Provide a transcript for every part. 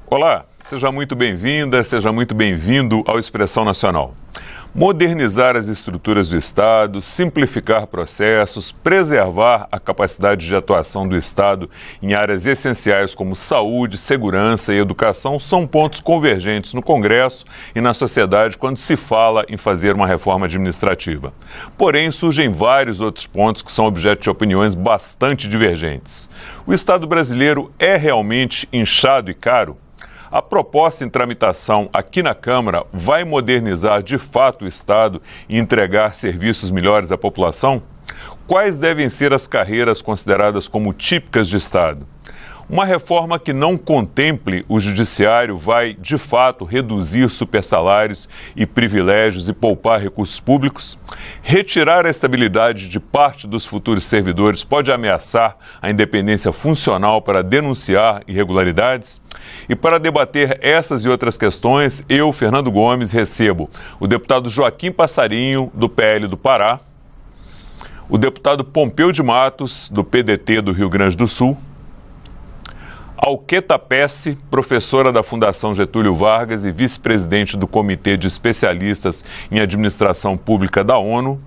Olá, seja muito bem-vinda, seja muito bem-vindo ao Expressão Nacional. Modernizar as estruturas do Estado, simplificar processos, preservar a capacidade de atuação do Estado em áreas essenciais como saúde, segurança e educação são pontos convergentes no Congresso e na sociedade quando se fala em fazer uma reforma administrativa. Porém, surgem vários outros pontos que são objeto de opiniões bastante divergentes. O Estado brasileiro é realmente inchado e caro? A proposta em tramitação aqui na Câmara vai modernizar de fato o Estado e entregar serviços melhores à população? Quais devem ser as carreiras consideradas como típicas de Estado? Uma reforma que não contemple o judiciário vai, de fato, reduzir supersalários e privilégios e poupar recursos públicos? Retirar a estabilidade de parte dos futuros servidores pode ameaçar a independência funcional para denunciar irregularidades? E para debater essas e outras questões, eu, Fernando Gomes, recebo o deputado Joaquim Passarinho, do PL do Pará, o deputado Pompeu de Matos, do PDT do Rio Grande do Sul, Alqueta Pesce, professora da Fundação Getúlio Vargas e vice-presidente do Comitê de Especialistas em Administração Pública da ONU,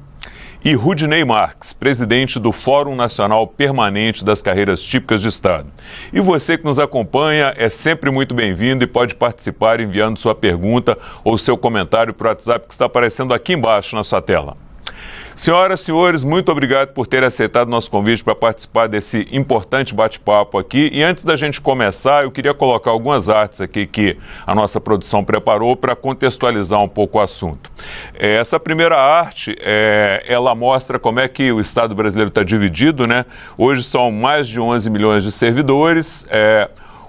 e Rudinei Marques, presidente do Fórum Nacional Permanente das Carreiras Típicas de Estado. E você que nos acompanha é sempre muito bem-vindo e pode participar enviando sua pergunta ou seu comentário para o WhatsApp que está aparecendo aqui embaixo na sua tela. Senhoras e senhores, muito obrigado por terem aceitado o nosso convite para participar desse importante bate-papo aqui. E antes da gente começar, eu queria colocar algumas artes aqui que a nossa produção preparou para contextualizar um pouco o assunto. Essa primeira arte, ela mostra como é que o Estado brasileiro está dividido, né? Hoje são mais de 11 milhões de servidores,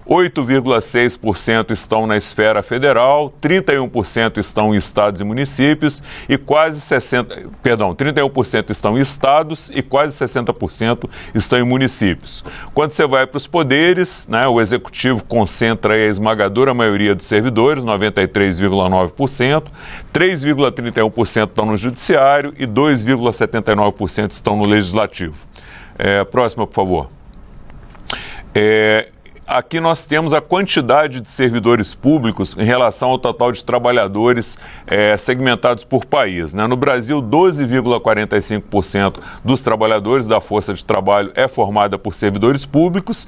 8,6% estão na esfera federal, 31% estão em estados e municípios e quase 31% estão em estados e quase 60% estão em municípios. Quando você vai para os poderes, né, o executivo concentra aí a esmagadora maioria dos servidores, 93,9%, 3,31% estão no judiciário e 2,79% estão no legislativo. Próxima, por favor. Aqui nós temos a quantidade de servidores públicos em relação ao total de trabalhadores segmentados por país, né? No Brasil, 12,45% dos trabalhadores da força de trabalho é formada por servidores públicos.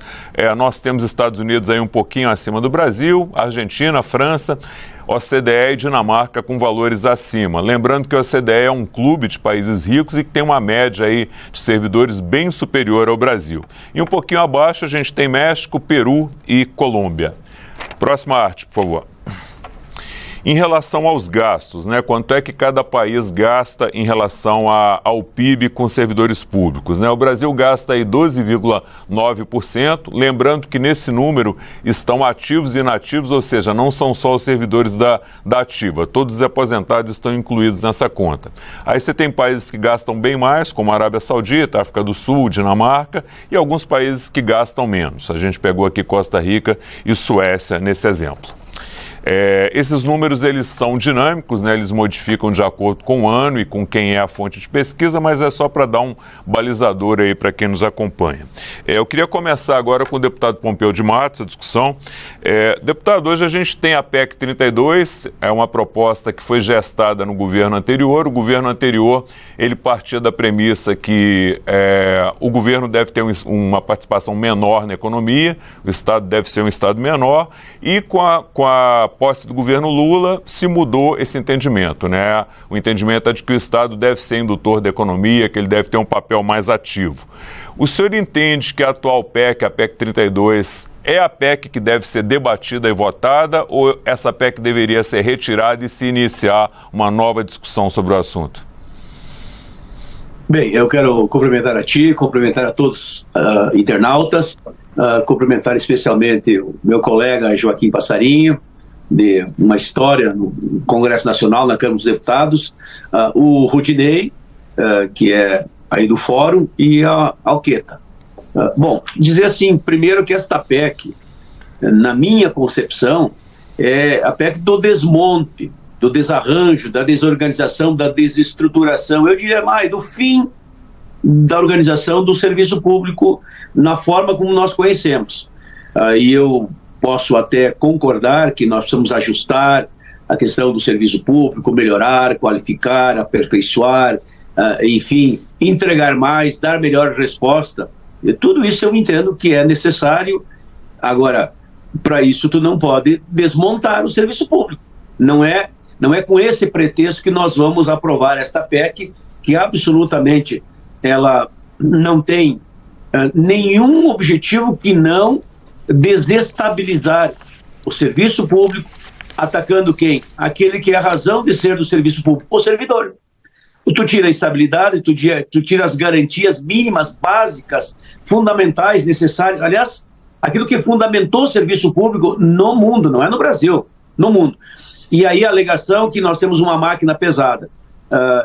Nós temos Estados Unidos aí um pouquinho acima do Brasil, Argentina, França, OCDE e Dinamarca com valores acima. Lembrando que a OCDE é um clube de países ricos e que tem uma média aí de servidores bem superior ao Brasil. E um pouquinho abaixo a gente tem México, Peru e Colômbia. Próxima arte, por favor. Em relação aos gastos, né, quanto é que cada país gasta em relação ao PIB com servidores públicos, né? O Brasil gasta aí 12,9%, lembrando que nesse número estão ativos e inativos, ou seja, não são só os servidores da ativa, todos os aposentados estão incluídos nessa conta. Aí você tem países que gastam bem mais, como a Arábia Saudita, África do Sul, Dinamarca, e alguns países que gastam menos. A gente pegou aqui Costa Rica e Suécia nesse exemplo. Esses números eles são dinâmicos, né? Eles modificam de acordo com o ano e com quem é a fonte de pesquisa, mas é só para dar um balizador aí para quem nos acompanha. Eu queria começar agora com o deputado Pompeu de Matos, a discussão. Deputado, hoje a gente tem a PEC 32, é uma proposta que foi gestada no governo anterior. O governo anterior, ele partia da premissa que o governo deve ter uma participação menor na economia, o Estado deve ser um Estado menor, e com a posse do governo Lula se mudou esse entendimento, né? O entendimento é de que o Estado deve ser indutor da economia, que ele deve ter um papel mais ativo. O senhor entende que a atual PEC, a PEC 32, é a PEC que deve ser debatida e votada, ou essa PEC deveria ser retirada e se iniciar uma nova discussão sobre o assunto? Bem, eu quero cumprimentar a ti, cumprimentar a todos internautas, cumprimentar especialmente o meu colega Joaquim Passarinho, de uma história no Congresso Nacional, na Câmara dos Deputados, o Rudinei, que é aí do Fórum, e a Alqueta. Bom, dizer assim, primeiro que esta PEC, na minha concepção, é a PEC do desmonte, do desarranjo, da desorganização, da desestruturação, eu diria mais, do fim da organização do serviço público na forma como nós conhecemos. E eu posso até concordar que nós precisamos ajustar a questão do serviço público, melhorar, qualificar, aperfeiçoar, enfim, entregar mais, dar melhor resposta. E tudo isso eu entendo que é necessário. Agora, para isso tu não pode desmontar o serviço público. Não é com esse pretexto que nós vamos aprovar esta PEC, que absolutamente ela não tem nenhum objetivo que não desestabilizar o serviço público, atacando quem? Aquele que é a razão de ser do serviço público, o servidor. Tu tira a estabilidade, tu tira as garantias mínimas, básicas, fundamentais, necessárias. Aliás, aquilo que fundamentou o serviço público no mundo, não é no Brasil, no mundo. E aí a alegação que nós temos uma máquina pesada.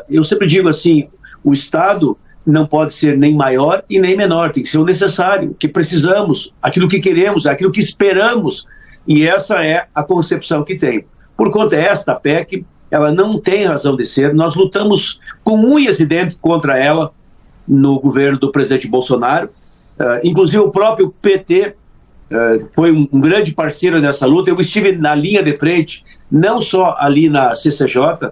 Eu sempre digo assim, o Estado não pode ser nem maior e nem menor, tem que ser o necessário, o que precisamos, aquilo que queremos, aquilo que esperamos, e essa é a concepção que tenho. Por conta desta PEC, ela não tem razão de ser, nós lutamos com unhas e dentes contra ela no governo do presidente Bolsonaro, inclusive o próprio PT foi um grande parceiro nessa luta. Eu estive na linha de frente, não só ali na CCJ,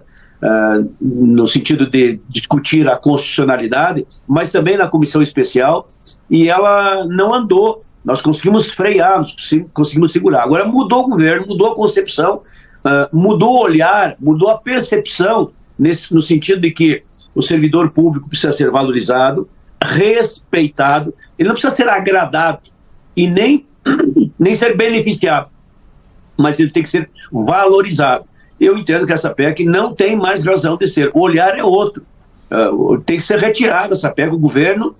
no sentido de discutir a constitucionalidade, mas também na comissão especial, e ela não andou. Nós conseguimos frear, nós conseguimos segurar. Agora mudou o governo, mudou a concepção, mudou o olhar, mudou a percepção, no sentido de que o servidor público precisa ser valorizado, respeitado, ele não precisa ser agradado e nem ser beneficiado, mas ele tem que ser valorizado. Eu entendo que essa PEC não tem mais razão de ser. O olhar é outro. Tem que ser retirada essa PEC. O governo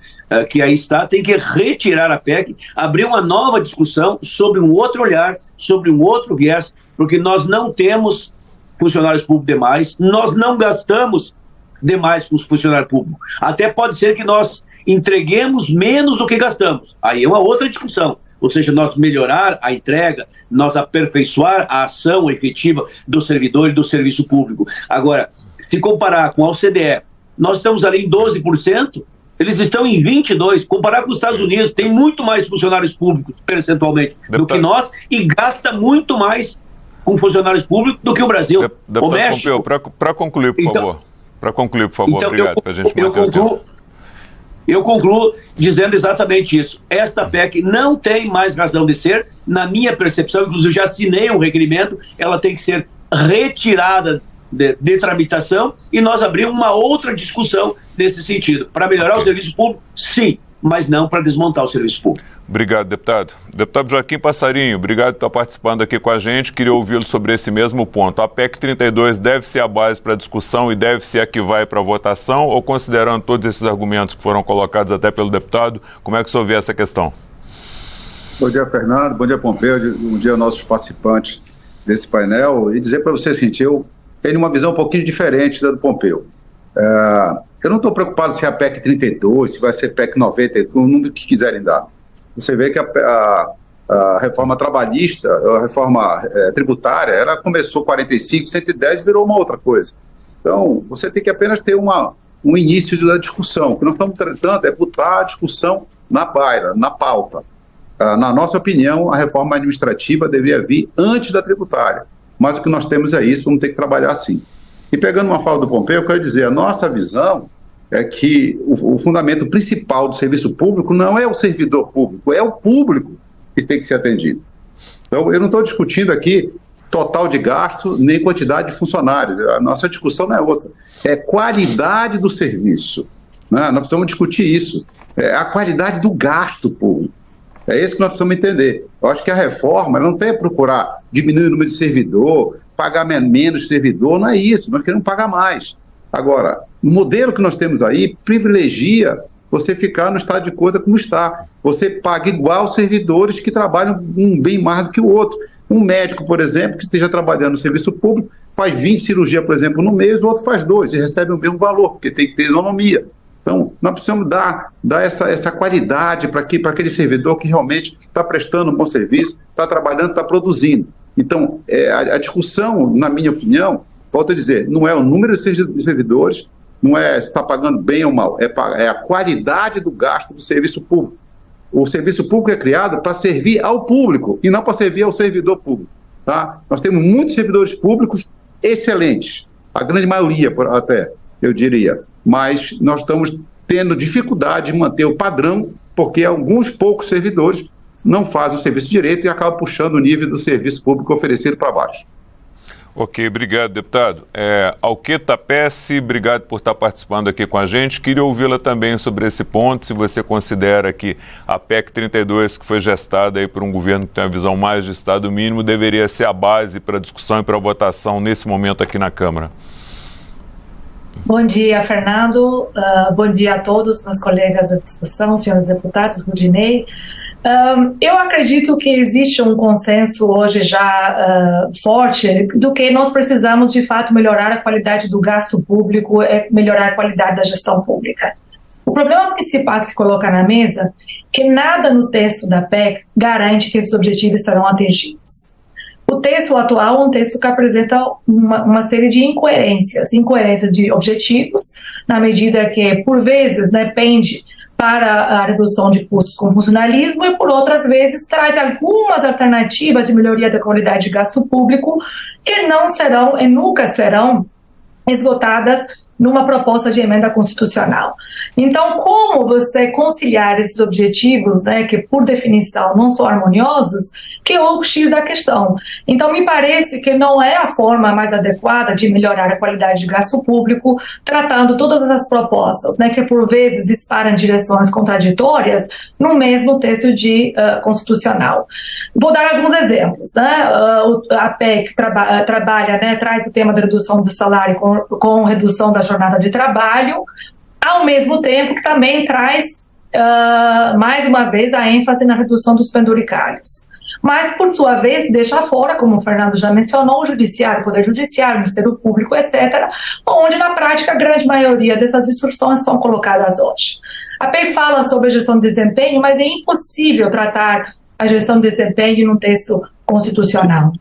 que aí está tem que retirar a PEC, abrir uma nova discussão sobre um outro olhar, sobre um outro viés, porque nós não temos funcionários públicos demais, nós não gastamos demais com os funcionários públicos. Até pode ser que nós entreguemos menos do que gastamos. Aí é uma outra discussão. Ou seja, nós melhorar a entrega, nós aperfeiçoar a ação efetiva do servidor e do serviço público. Agora, se comparar com a OCDE, nós estamos ali em 12%, eles estão em 22%. Comparar com os Estados Unidos, tem muito mais funcionários públicos, percentualmente, do que nós, e gasta muito mais com funcionários públicos do que o Brasil. O México. Para concluir, por favor. Para concluir, por favor, então, obrigado. Eu concluo dizendo exatamente isso. Esta PEC não tem mais razão de ser, na minha percepção, inclusive já assinei um requerimento, ela tem que ser retirada de tramitação e nós abrimos uma outra discussão nesse sentido. Para melhorar o serviço público, sim, mas não para desmontar o serviço público. Obrigado, deputado. Deputado Joaquim Passarinho, obrigado por estar participando aqui com a gente. Queria ouvi-lo sobre esse mesmo ponto. A PEC 32 deve ser a base para a discussão e deve ser a que vai para a votação, ou considerando todos esses argumentos que foram colocados até pelo deputado, como é que o senhor vê essa questão? Bom dia, Fernando. Bom dia, Pompeu. Bom dia aos nossos participantes desse painel. E dizer para você, assim, eu tenho uma visão um pouquinho diferente da do Pompeu. Eu não estou preocupado se é a PEC 32, se vai ser PEC 90, o número que quiserem dar. Você vê que a reforma trabalhista, a reforma tributária, ela começou 45, 110 e virou uma outra coisa. Então, você tem que apenas ter um início da discussão. O que nós estamos tratando é botar a discussão na baila, na pauta. Na nossa opinião, a reforma administrativa deveria vir antes da tributária. Mas o que nós temos é isso, vamos ter que trabalhar assim. E pegando uma fala do Pompeu, eu quero dizer, a nossa visão é que o fundamento principal do serviço público não é o servidor público, é o público que tem que ser atendido. Então, eu não estou discutindo aqui total de gasto nem quantidade de funcionários. A nossa discussão não é outra. É qualidade do serviço. Né? Nós precisamos discutir isso. É a qualidade do gasto público. É isso que nós precisamos entender. Eu acho que a reforma não tem que procurar diminuir o número de servidor, pagar menos servidor, não é isso. Nós queremos pagar mais. Agora, o modelo que nós temos aí privilegia você ficar no estado de coisa como está. Você paga igual os servidores que trabalham um bem mais do que o outro. Um médico, por exemplo, que esteja trabalhando no serviço público, faz 20 cirurgias, por exemplo, no mês, o outro faz 2 e recebe o mesmo valor, porque tem que ter isonomia. Então, nós precisamos dar essa qualidade para aquele servidor que realmente está prestando um bom serviço, está trabalhando, está produzindo. Então, a discussão, na minha opinião, volto a dizer, não é o número de servidores, não é se está pagando bem ou mal, é a qualidade do gasto do serviço público. O serviço público é criado para servir ao público e não para servir ao servidor público. Tá? Nós temos muitos servidores públicos excelentes, a grande maioria até, eu diria, mas nós estamos tendo dificuldade de manter o padrão porque alguns poucos servidores não fazem o serviço direito e acabam puxando o nível do serviço público oferecido para baixo. Ok, obrigado, deputado. Alqueta Pesce, obrigado por estar participando aqui com a gente. Queria ouvi-la também sobre esse ponto, se você considera que a PEC 32, que foi gestada aí por um governo que tem uma visão mais de Estado mínimo, deveria ser a base para a discussão e para a votação nesse momento aqui na Câmara. Bom dia, Fernando. Bom dia a todos, meus colegas da discussão, senhores deputados, Rudinei. Eu acredito que existe um consenso hoje já forte do que nós precisamos de fato melhorar a qualidade do gasto público e melhorar a qualidade da gestão pública. O problema principal que se coloca na mesa é que nada no texto da PEC garante que esses objetivos serão atingidos. O texto atual é um texto que apresenta uma série de incoerências de objetivos, na medida que, por vezes, pende para a redução de custos com funcionalismo e, por outras vezes, traz algumas alternativas de melhoria da qualidade de gasto público que não serão e nunca serão esgotadas numa proposta de emenda constitucional. Então, como você conciliar esses objetivos, que por definição não são harmoniosos, que é o X da questão. Então, me parece que não é a forma mais adequada de melhorar a qualidade de gasto público, tratando todas essas propostas, que por vezes disparam em direções contraditórias no mesmo texto constitucional. Vou dar alguns exemplos. A PEC trabalha, traz o tema da redução do salário com redução da jornada de trabalho, ao mesmo tempo que também traz, mais uma vez, a ênfase na redução dos penduricários. Mas, por sua vez, deixa fora, como o Fernando já mencionou, o Judiciário, o Poder Judiciário, o Ministério Público, etc., onde, na prática, a grande maioria dessas instruções são colocadas hoje. A PEC fala sobre a gestão de desempenho, mas é impossível tratar a gestão de desempenho num texto constitucional.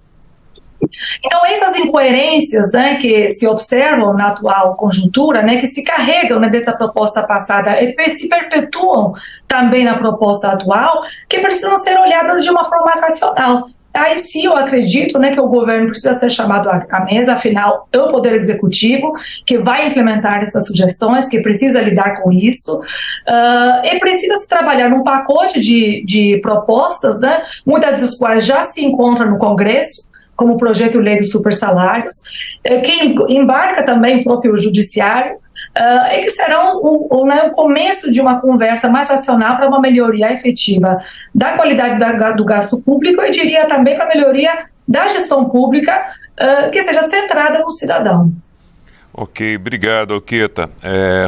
Então, essas incoerências que se observam na atual conjuntura, que se carregam dessa proposta passada e se perpetuam também na proposta atual, que precisam ser olhadas de uma forma mais racional. Aí sim eu acredito que o governo precisa ser chamado à mesa, afinal é o Poder Executivo que vai implementar essas sugestões, que precisa lidar com isso, e precisa se trabalhar num pacote de propostas, muitas das quais já se encontram no Congresso, como o projeto de lei dos supersalários, que embarca também o próprio Judiciário, e que serão o começo de uma conversa mais racional para uma melhoria efetiva da qualidade do gasto público e, diria, também para a melhoria da gestão pública, que seja centrada no cidadão. Ok, obrigado, Alqueta.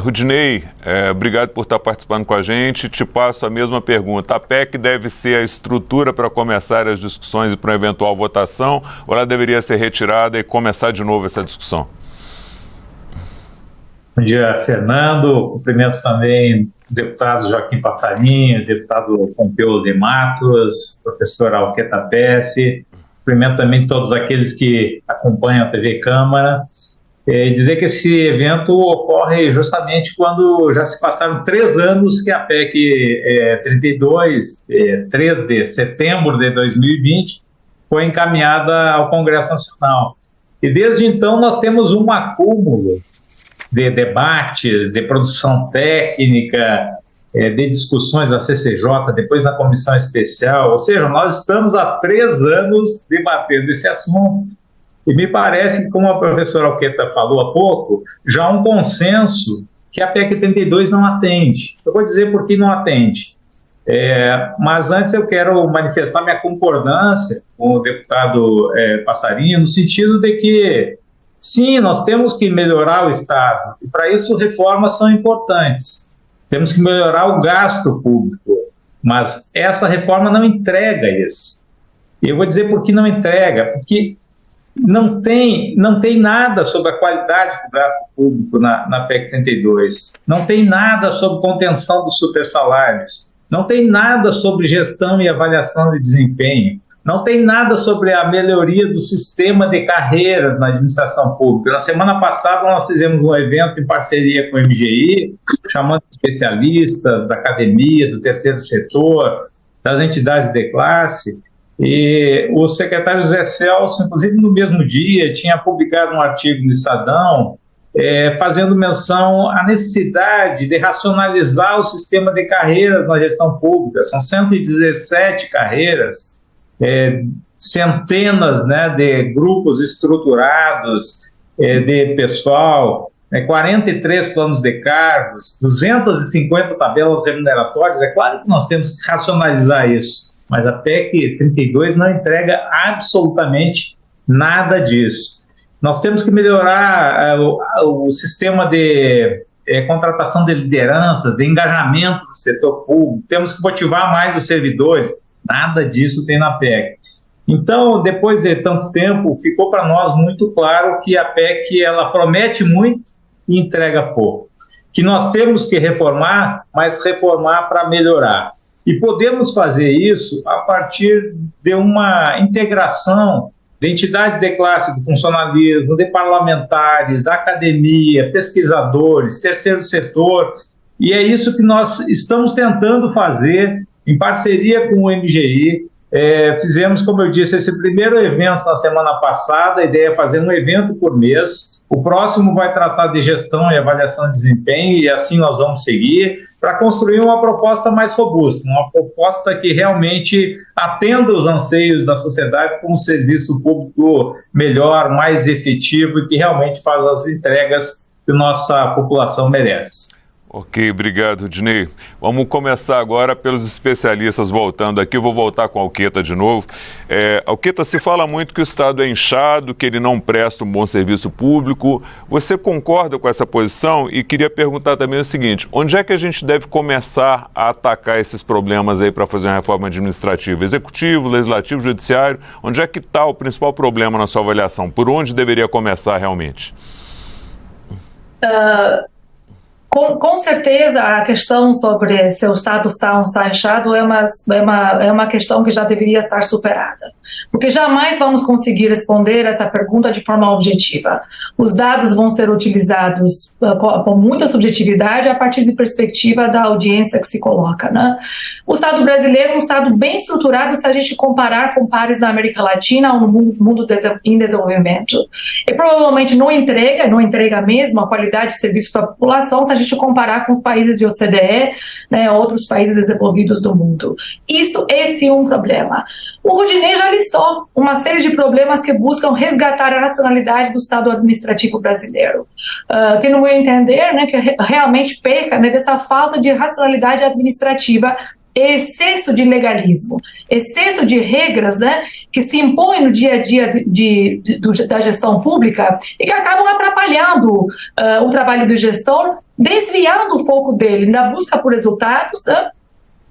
Rudinei, obrigado por estar participando com a gente. Te passo a mesma pergunta. A PEC deve ser a estrutura para começar as discussões e para uma eventual votação, ou ela deveria ser retirada e começar de novo essa discussão? Bom dia, Fernando. Cumprimento também os deputados Joaquim Passarinho, deputado Pompeu de Matos, professor Alqueta Pesce. Cumprimento também todos aqueles que acompanham a TV Câmara. Dizer que esse evento ocorre justamente quando já se passaram 3 anos que a PEC 32, 3 de setembro de 2020, foi encaminhada ao Congresso Nacional. E desde então nós temos um acúmulo de debates, de produção técnica, de discussões da CCJ, depois na comissão especial, ou seja, nós estamos há 3 anos debatendo esse assunto. E me parece que, como a professora Alqueta falou há pouco, já há um consenso que a PEC 32 não atende. Eu vou dizer por que não atende. Mas antes eu quero manifestar minha concordância com o deputado Passarinho, no sentido de que, sim, nós temos que melhorar o Estado, e para isso reformas são importantes. Temos que melhorar o gasto público, mas essa reforma não entrega isso. E eu vou dizer por que não entrega, porque não tem nada sobre a qualidade do gasto público na PEC 32, não tem nada sobre contenção dos supersalários, não tem nada sobre gestão e avaliação de desempenho. não tem nada sobre a melhoria do sistema de carreiras na administração pública. Na semana passada nós fizemos um evento em parceria com o MGI, chamando especialistas da academia, do terceiro setor, das entidades de classe, e o secretário José Celso, inclusive no mesmo dia, tinha publicado um artigo no Estadão fazendo menção à necessidade de racionalizar o sistema de carreiras na gestão pública. São 117 carreiras, centenas, né, de grupos estruturados de pessoal, 43 planos de cargos, 250 tabelas remuneratórias. É claro que nós temos que racionalizar isso, mas a PEC 32 não entrega absolutamente nada disso. Nós temos que melhorar o sistema de contratação de lideranças, de engajamento do setor público, temos que motivar mais os servidores. Nada disso tem na PEC. Então, depois de tanto tempo, ficou para nós muito claro que a PEC ela promete muito e entrega pouco. Que nós temos que reformar, mas reformar para melhorar. E podemos fazer isso a partir de uma integração de entidades de classe do funcionalismo, de parlamentares, da academia, pesquisadores, terceiro setor, e é isso que nós estamos tentando fazer em parceria com o MGI. Fizemos, como eu disse, esse primeiro evento na semana passada, a ideia é fazer um evento por mês. O próximo vai tratar de gestão e avaliação de desempenho, e assim nós vamos seguir, para construir uma proposta mais robusta, uma proposta que realmente atenda os anseios da sociedade com um serviço público melhor, mais efetivo e que realmente faz as entregas que nossa população merece. Ok, obrigado, Rudinei. Vamos começar agora pelos especialistas, voltando aqui. Eu vou voltar com a Alqueta de novo. Alqueta, se fala muito que o Estado é inchado, que ele não presta um bom serviço público. Você concorda com essa posição? E queria perguntar também o seguinte, onde é que a gente deve começar a atacar esses problemas aí para fazer uma reforma administrativa? Executivo, legislativo, judiciário? Onde é que está o principal problema na sua avaliação? Por onde deveria começar realmente? Com certeza, a questão sobre se o Estado está ou está inchado é uma questão que já deveria estar superada. Porque jamais vamos conseguir responder essa pergunta de forma objetiva. Os dados vão ser utilizados com muita subjetividade a partir de perspectiva da audiência que se coloca, né? O Estado brasileiro é um Estado bem estruturado se a gente comparar com pares da América Latina ou no mundo em desenvolvimento. E provavelmente não entrega mesmo a qualidade de serviço para a população se a gente comparar com os países de OCDE, né, outros países desenvolvidos do mundo. Esse é um problema. O Rudinei já listou uma série de problemas que buscam resgatar a racionalidade do Estado administrativo brasileiro, que no meu entender, né, que realmente peca, né, dessa falta de racionalidade administrativa, excesso de legalismo, excesso de regras, né, que se impõem no dia a dia da gestão pública e que acabam atrapalhando o trabalho do gestor, desviando o foco dele na busca por resultados, né,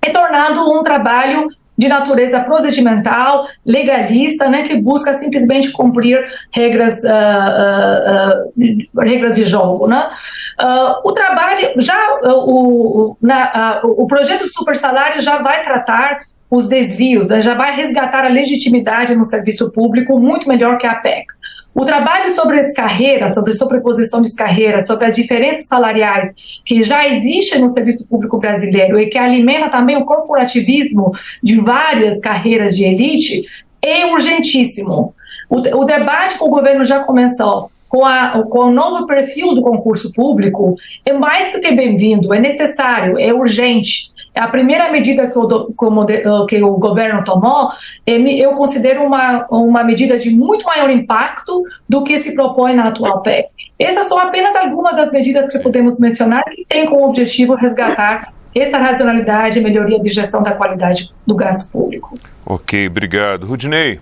e tornando um trabalho de natureza procedimental, legalista, né, que busca simplesmente cumprir regras de jogo, né? O trabalho o projeto do super salário já vai tratar os desvios, né, já vai resgatar a legitimidade no serviço público muito melhor que a PEC. O trabalho sobre as carreiras, sobre a sobreposição de carreiras, sobre as diferenças salariais que já existem no serviço público brasileiro e que alimenta também o corporativismo de várias carreiras de elite, é urgentíssimo. O debate que o governo já começou com o novo perfil do concurso público é mais do que bem-vindo, é necessário, é urgente. A primeira medida que o governo tomou, eu considero uma medida de muito maior impacto do que se propõe na atual PEC. Essas são apenas algumas das medidas que podemos mencionar que têm como objetivo resgatar essa racionalidade e melhoria de gestão da qualidade do gasto público. Ok, obrigado. Rudinei,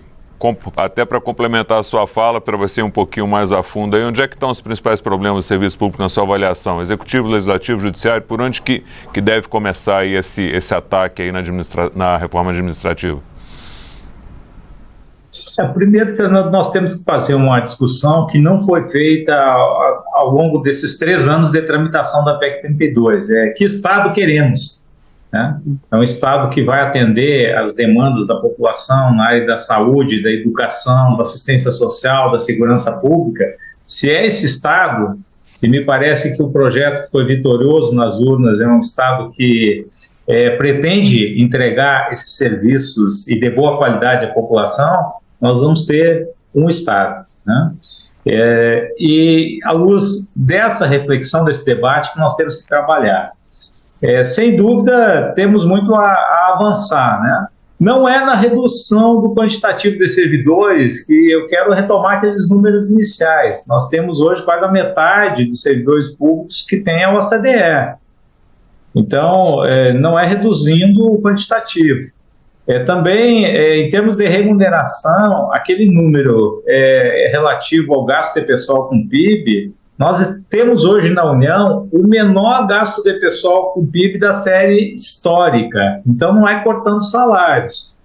até para complementar a sua fala, para você ir um pouquinho mais a fundo aí, onde é que estão os principais problemas do serviço público na sua avaliação? Executivo, legislativo, judiciário, por onde que deve começar aí esse ataque aí na reforma administrativa? Primeiro, Fernando, nós temos que fazer uma discussão que não foi feita ao longo desses 3 anos de tramitação da PEC 32. Que Estado queremos? né? É um Estado que vai atender às demandas da população na área da saúde, da educação, da assistência social, da segurança pública. Se é esse Estado, e me parece que o projeto que foi vitorioso nas urnas é um Estado que pretende entregar esses serviços e de boa qualidade à população, nós vamos ter um Estado, né? E à luz dessa reflexão, desse debate, que nós temos que trabalhar. Sem dúvida, temos muito a avançar, né? Não é na redução do quantitativo de servidores que eu quero retomar aqueles números iniciais. Nós temos hoje quase a metade dos servidores públicos que tem a OCDE. Então, não é reduzindo o quantitativo. Também, em termos de remuneração, aquele número relativo ao gasto de pessoal com PIB, nós temos hoje na União o menor gasto de pessoal com PIB da série histórica. Então, não é cortando salários.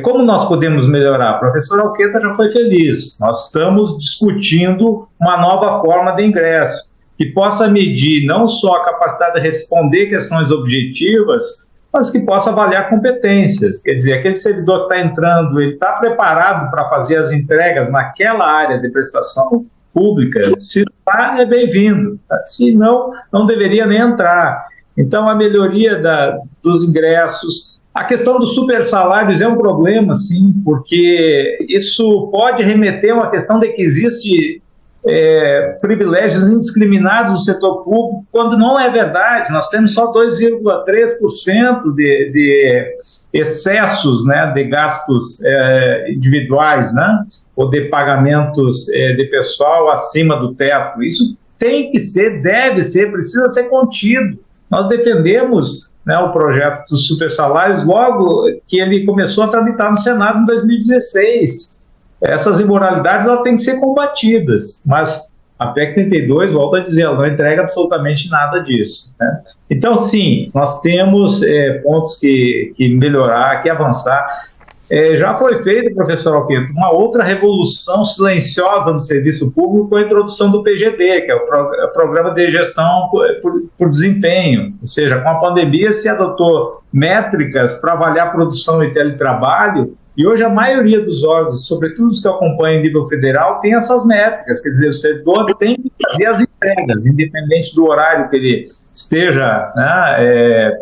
Como nós podemos melhorar? O professor Alqueta já foi feliz. Nós estamos discutindo uma nova forma de ingresso, que possa medir não só a capacidade de responder questões objetivas, mas que possa avaliar competências. Quer dizer, aquele servidor que está entrando, ele está preparado para fazer as entregas naquela área de prestação pública? Se está, é bem-vindo. Se não, não deveria nem entrar. Então, a melhoria dos ingressos, a questão dos supersalários é um problema, sim, porque isso pode remeter a uma questão de que existe privilégios indiscriminados no setor público, quando não é verdade. Nós temos só 2,3% de excessos, né, de gastos individuais, né, ou de pagamentos de pessoal acima do teto. Isso tem que ser, deve ser, precisa ser contido. Nós defendemos, né, o projeto dos supersalários logo que ele começou a tramitar no Senado em 2016. Essas imoralidades elas têm que ser combatidas, mas a PEC 32, volto a dizer, ela não entrega absolutamente nada disso, né? Então, sim, nós temos pontos que melhorar, que avançar. Já foi feita, professor Alqueta, uma outra revolução silenciosa no serviço público com a introdução do PGD, que é o Programa de Gestão por Desempenho. Ou seja, com a pandemia se adotou métricas para avaliar produção e teletrabalho, e hoje a maioria dos órgãos, sobretudo os que acompanham em nível federal, tem essas métricas. Quer dizer, o servidor tem que fazer as entregas, independente do horário que ele esteja, né,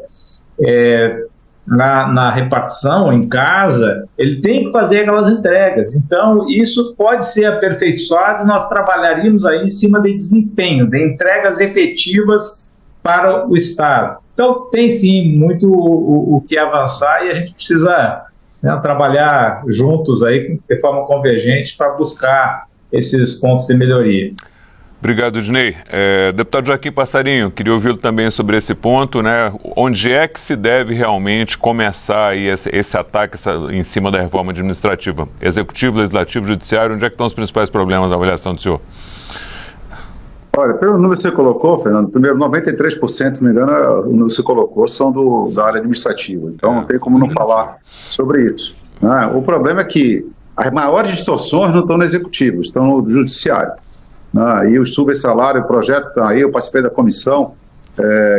na repartição, em casa, ele tem que fazer aquelas entregas. Então, isso pode ser aperfeiçoado e nós trabalharíamos aí em cima de desempenho, de entregas efetivas para o Estado. Então, tem sim muito o que avançar e a gente precisa, né, trabalhar juntos aí de forma convergente para buscar esses pontos de melhoria. Obrigado, Dinei. Deputado Joaquim Passarinho, queria ouvi-lo também sobre esse ponto, né? Onde é que se deve realmente começar aí esse ataque em cima da reforma administrativa? Executivo, Legislativo, Judiciário, onde é que estão os principais problemas na avaliação do senhor? Olha, pelo número que você colocou, Fernando, primeiro, 93%, se não me engano, o número que você colocou são da área administrativa. Então, não tem como não falar sobre isso, né? O problema é que as maiores distorções não estão no Executivo, estão no Judiciário. E o subsalário, o projeto está aí, eu participei da comissão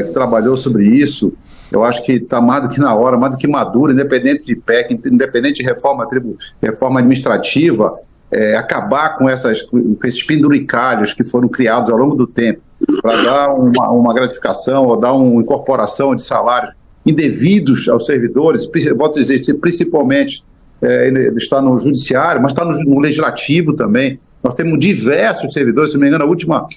que trabalhou sobre isso. Eu acho que está mais do que na hora, mais do que maduro, independente de PEC, independente de reforma administrativa, acabar com esses penduricalhos que foram criados ao longo do tempo para dar uma gratificação ou dar uma incorporação de salários indevidos aos servidores, volto a dizer, principalmente está no Judiciário, mas está no Legislativo também. Nós temos diversos servidores, se não me engano, a última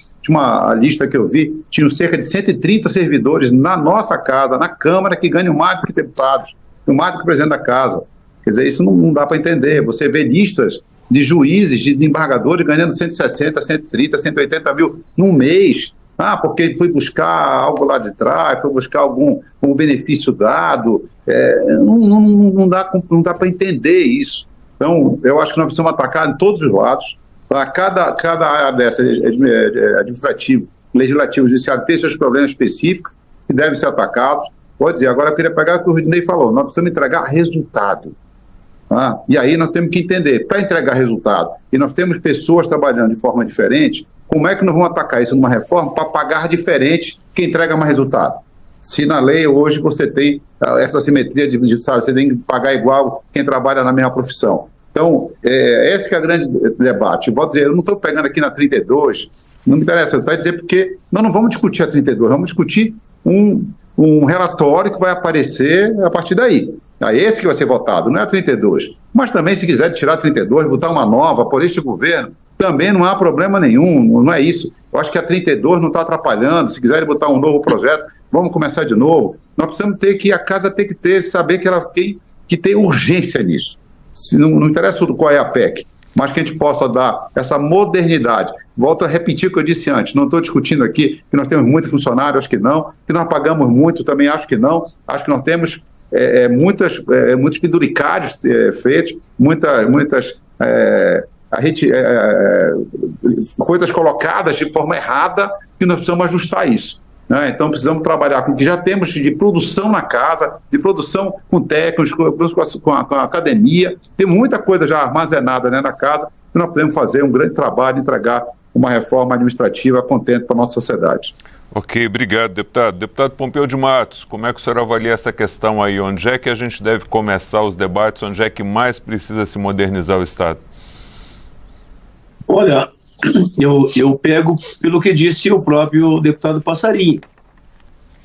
lista que eu vi, tinham cerca de 130 servidores na nossa casa, na Câmara, que ganham mais do que deputados, mais do que o presidente da casa. Quer dizer, isso não dá para entender. Você vê listas de juízes, de desembargadores ganhando 160, 130, 180 mil num mês, porque ele foi buscar algo lá de trás, foi buscar algum benefício dado. Não dá para entender isso. Então, eu acho que nós precisamos atacar em todos os lados. Para cada área dessa, administrativo, legislativo, judiciário, tem seus problemas específicos que devem ser atacados. Pode dizer, agora eu queria pegar o que o Rudinei falou, nós precisamos entregar resultado. E aí nós temos que entender, para entregar resultado, e nós temos pessoas trabalhando de forma diferente, como é que nós vamos atacar isso numa reforma para pagar diferente quem entrega mais resultado? se na lei hoje você tem essa simetria sabe, você tem que pagar igual quem trabalha na mesma profissão. Então, esse que é o grande debate. Vou dizer, eu não estou pegando aqui na 32, não me interessa, vai dizer porque nós não vamos discutir a 32, vamos discutir um relatório que vai aparecer a partir daí. É esse que vai ser votado, não é a 32. Mas também, se quiser tirar a 32, botar uma nova por este governo, também não há problema nenhum, não é isso. Eu acho que a 32 não está atrapalhando. Se quiserem botar um novo projeto, vamos começar de novo. Nós precisamos ter que, a casa tem que ter, saber que ela tem que ter urgência nisso. Se não interessa qual é a PEC, mas que a gente possa dar essa modernidade. Volto a repetir o que eu disse antes, não estou discutindo aqui que nós temos muito funcionário, acho que não, que nós pagamos muito, também acho que não, acho que nós temos muitos penduricários feitos, muitas coisas colocadas de forma errada, que nós precisamos ajustar isso. Né? Então precisamos trabalhar com o que já temos de produção na casa, de produção com técnicos, com a academia, tem muita coisa já armazenada, né, na casa, que nós podemos fazer um grande trabalho, entregar uma reforma administrativa contente para a nossa sociedade. Ok, obrigado, deputado. Deputado Pompeu de Matos, como é que o senhor avalia essa questão aí? Onde é que a gente deve começar os debates? Onde é que mais precisa se modernizar o Estado? Olha, eu pego pelo que disse o próprio deputado Passarinho.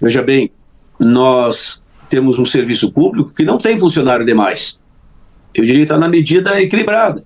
Veja bem, nós temos um serviço público que não tem funcionário demais. Eu diria que está na medida equilibrada.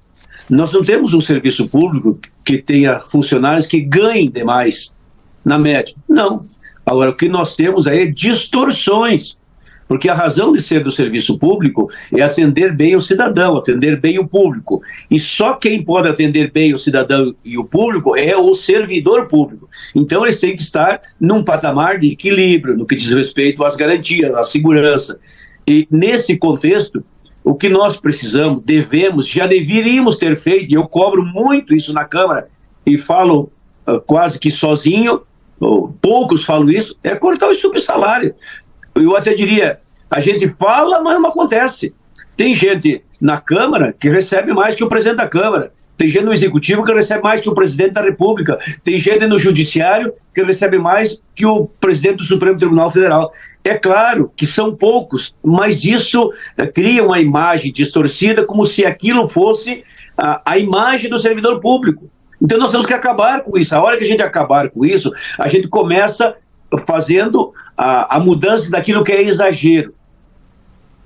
Nós não temos um serviço público que tenha funcionários que ganhem demais na média. Não. Agora, o que nós temos aí é distorções. Porque a razão de ser do serviço público é atender bem o cidadão, atender bem o público. E só quem pode atender bem o cidadão e o público é o servidor público. Então eles têm que estar num patamar de equilíbrio, no que diz respeito às garantias, à segurança. E nesse contexto, o que nós precisamos, devemos, já deveríamos ter feito, e eu cobro muito isso na Câmara, e falo quase que sozinho, poucos falam isso, é cortar o subsalário. Eu até diria, a gente fala, mas não acontece. Tem gente na Câmara que recebe mais que o presidente da Câmara. Tem gente no Executivo que recebe mais que o presidente da República. Tem gente no Judiciário que recebe mais que o presidente do Supremo Tribunal Federal. É claro que são poucos, mas isso cria uma imagem distorcida como se aquilo fosse a imagem do servidor público. Então nós temos que acabar com isso. A hora que a gente acabar com isso, a gente começa fazendo a mudança daquilo que é exagero.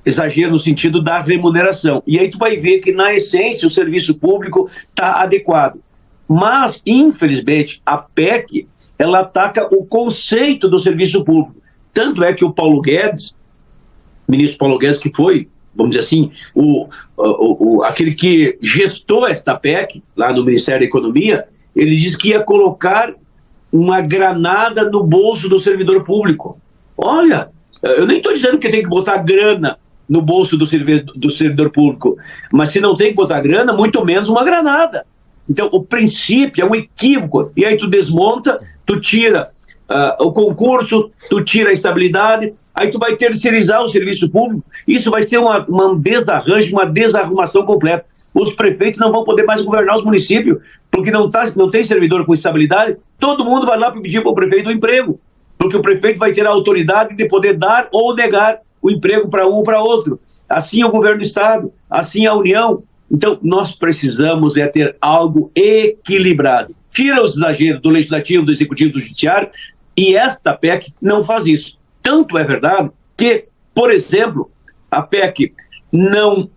Exagero no sentido da remuneração. E aí tu vai ver que, na essência, o serviço público está adequado. Mas, infelizmente, a PEC, ela ataca o conceito do serviço público. Tanto é que o Paulo Guedes, ministro Paulo Guedes, que foi, vamos dizer assim, aquele que gestou esta PEC, lá no Ministério da Economia, ele disse que ia colocar uma granada no bolso do servidor público. Olha, eu nem estou dizendo que tem que botar grana no bolso do servidor público, mas se não tem que botar grana, muito menos uma granada. Então, o princípio é um equívoco, e aí tu desmonta, tu tira o concurso, tu tira a estabilidade, aí tu vai terceirizar o serviço público, isso vai ser um desarranjo, uma desarrumação completa. Os prefeitos não vão poder mais governar os municípios, porque não tem servidor com estabilidade, todo mundo vai lá pedir para o prefeito um emprego, porque o prefeito vai ter a autoridade de poder dar ou negar o emprego para um ou para outro. Assim é o governo do Estado, assim é a União. Então, nós precisamos ter algo equilibrado. Tira os exageros do Legislativo, do Executivo, do Judiciário, e esta PEC não faz isso. Tanto é verdade que, por exemplo, a PEC não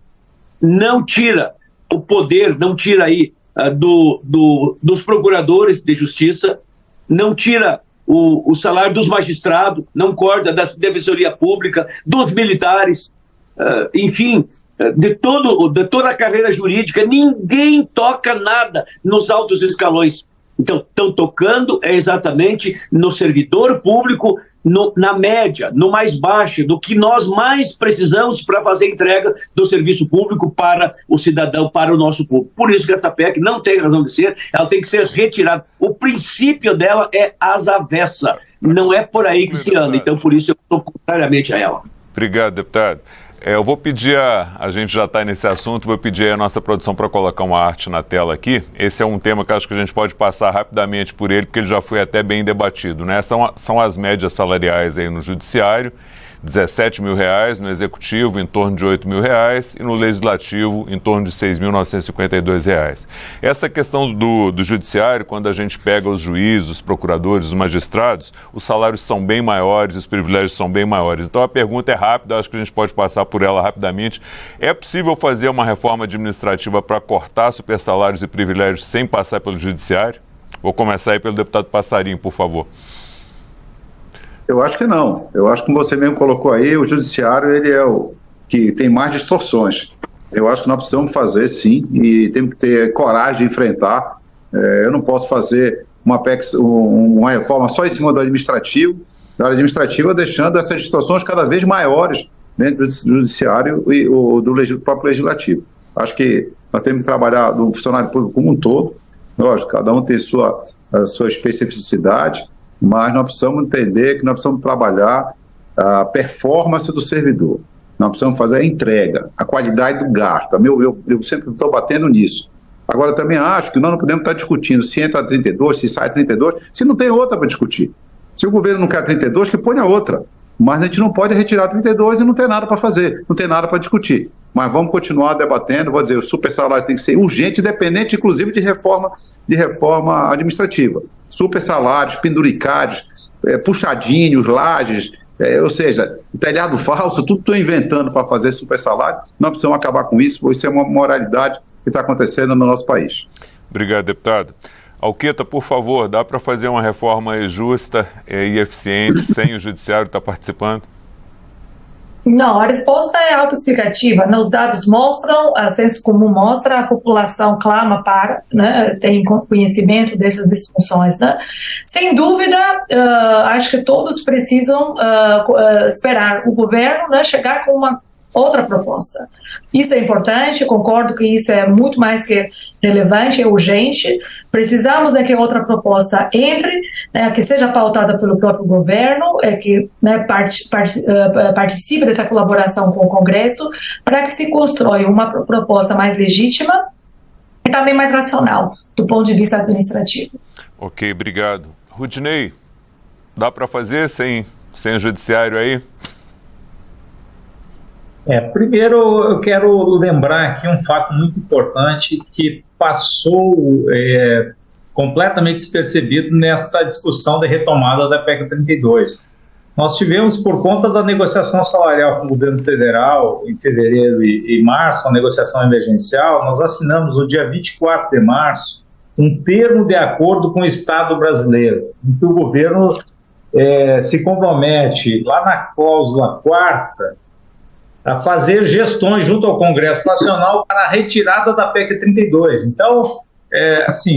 tira o poder, não tira aí dos procuradores de justiça, não tira o salário dos magistrados, não corta da defensoria pública, dos militares, enfim, de toda a carreira jurídica. Ninguém toca nada nos altos escalões. Então, estão tocando exatamente no servidor público, na média, no mais baixo, do que nós mais precisamos para fazer entrega do serviço público para o cidadão, para o nosso público. Por isso que essa PEC não tem razão de ser, ela tem que ser retirada. O princípio dela é às avessas, não é por aí que se anda. Então, por isso, eu estou contrariamente a ela. Obrigado, deputado. Eu vou pedir, a gente já está nesse assunto, vou pedir a nossa produção para colocar uma arte na tela aqui. Esse é um tema que acho que a gente pode passar rapidamente por ele, porque ele já foi até bem debatido, né? São as médias salariais aí no judiciário, R$17 mil, no executivo em torno de R$8 mil e no legislativo em torno de R$6.952. Essa questão do judiciário, quando a gente pega os juízes, os procuradores, os magistrados, os salários são bem maiores, os privilégios são bem maiores. Então a pergunta é rápida, acho que a gente pode passar por ela rapidamente. É possível fazer uma reforma administrativa para cortar supersalários e privilégios sem passar pelo judiciário? Vou começar aí pelo deputado Passarinho, por favor. Eu acho que não. Eu acho que, como você mesmo colocou aí, o judiciário ele é o que tem mais distorções. Eu acho que nós precisamos fazer, sim, e temos que ter coragem de enfrentar. Eu não posso fazer uma reforma só em cima do administrativo, da área administrativa, deixando essas distorções cada vez maiores dentro do judiciário e do próprio legislativo. Acho que nós temos que trabalhar do funcionário público como um todo. Lógico, cada um tem a sua especificidade, mas nós precisamos entender que nós precisamos trabalhar a performance do servidor. Nós precisamos fazer a entrega, a qualidade do gasto. Eu sempre estou batendo nisso. Agora, também acho que nós não podemos estar discutindo se entra 32, se sai 32, se não tem outra para discutir. Se o governo não quer 32, que ponha outra. Mas a gente não pode retirar 32 e não ter nada para fazer, não tem nada para discutir. Mas vamos continuar debatendo, vou dizer, o super salário tem que ser urgente, independente, inclusive, de reforma administrativa. Super salários, penduricários, puxadinhos, lajes, ou seja, telhado falso, tudo estou inventando para fazer super salário. Nós precisamos acabar com isso, pois isso é uma moralidade que está acontecendo no nosso país. Obrigado, deputado. Alqueta, por favor, dá para fazer uma reforma justa e eficiente sem o judiciário estar participando? Não, a resposta é autoexplicativa. Os dados mostram, o senso comum mostra, a população clama para, né, tem conhecimento dessas disfunções. Né? Sem dúvida, acho que todos precisam esperar o governo, né, chegar com uma outra proposta. Isso é importante, concordo que isso é muito mais que relevante, é urgente. Precisamos, né, que outra proposta entre, né, que seja pautada pelo próprio governo, que, né, participe dessa colaboração com o Congresso, para que se construa uma proposta mais legítima e também mais racional, do ponto de vista administrativo. Ok, obrigado. Rudinei, dá para fazer sem o judiciário aí? Primeiro eu quero lembrar aqui um fato muito importante que passou completamente despercebido nessa discussão de retomada da PEC 32. Nós tivemos, por conta da negociação salarial com o governo federal em fevereiro e março, a negociação emergencial, nós assinamos no dia 24 de março um termo de acordo com o Estado brasileiro, em que o governo se compromete, lá na cláusula 4ª, a fazer gestões junto ao Congresso Nacional para a retirada da PEC 32. Então,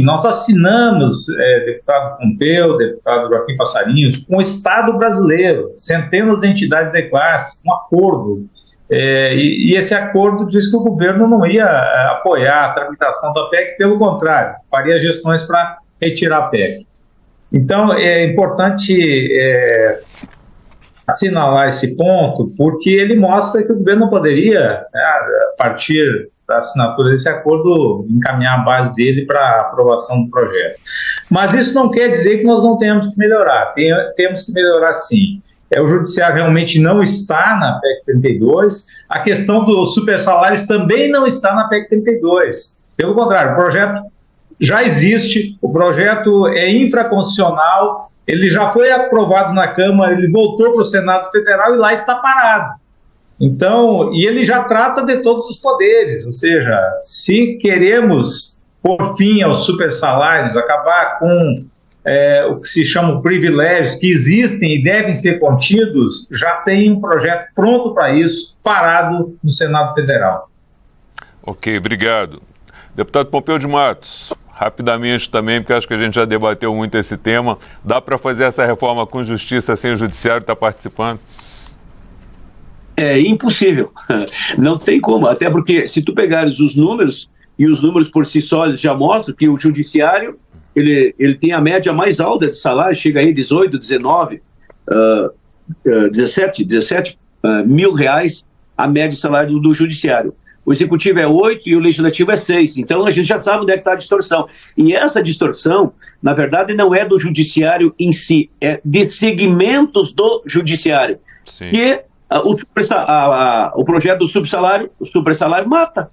nós assinamos, deputado Pompeu, deputado Joaquim Passarinhos, com o Estado brasileiro, centenas de entidades de classe, um acordo. E esse acordo diz que o governo não ia apoiar a tramitação da PEC, pelo contrário, faria gestões para retirar a PEC. Então, é importante assinalar esse ponto, porque ele mostra que o governo não poderia, a partir da assinatura desse acordo, encaminhar a base dele para a aprovação do projeto. Mas isso não quer dizer que nós não tenhamos que melhorar. Temos que melhorar, sim. O judiciário realmente não está na PEC 32, a questão dos supersalários também não está na PEC 32. Pelo contrário, o projeto já existe, o projeto é infraconstitucional, ele já foi aprovado na Câmara, ele voltou para o Senado Federal e lá está parado. Então, e ele já trata de todos os poderes, ou seja, se queremos pôr fim aos supersalários, acabar com o que se chama privilégios, que existem e devem ser contidos, já tem um projeto pronto para isso, parado no Senado Federal. Ok, obrigado. Deputado Pompeu de Matos, rapidamente também, porque acho que a gente já debateu muito esse tema, dá para fazer essa reforma com justiça sem o judiciário estar participando? É impossível, não tem como, até porque se tu pegares os números, e os números por si só já mostram que o judiciário, ele tem a média mais alta de salário, chega aí 18, 19, 17 mil reais a média de salário do judiciário. O executivo é 8 e o legislativo é 6. Então, a gente já sabe onde é que está a distorção. E essa distorção, na verdade, não é do judiciário em si, é de segmentos do judiciário. Sim. E o projeto do subsalário, o supersalário, mata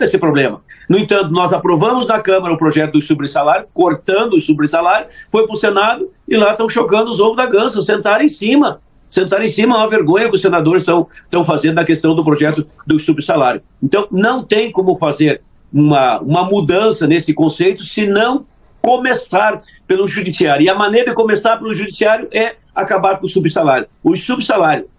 esse problema. No entanto, nós aprovamos na Câmara o projeto do subsalário, cortando o subsalário, foi para o Senado e lá estão chocando os ovos da ganso, sentaram em cima é uma vergonha que os senadores estão fazendo na questão do projeto do subsalário. Então, não tem como fazer uma mudança nesse conceito se não começar pelo judiciário. E a maneira de começar pelo judiciário é acabar com o subsalário. O subsalário,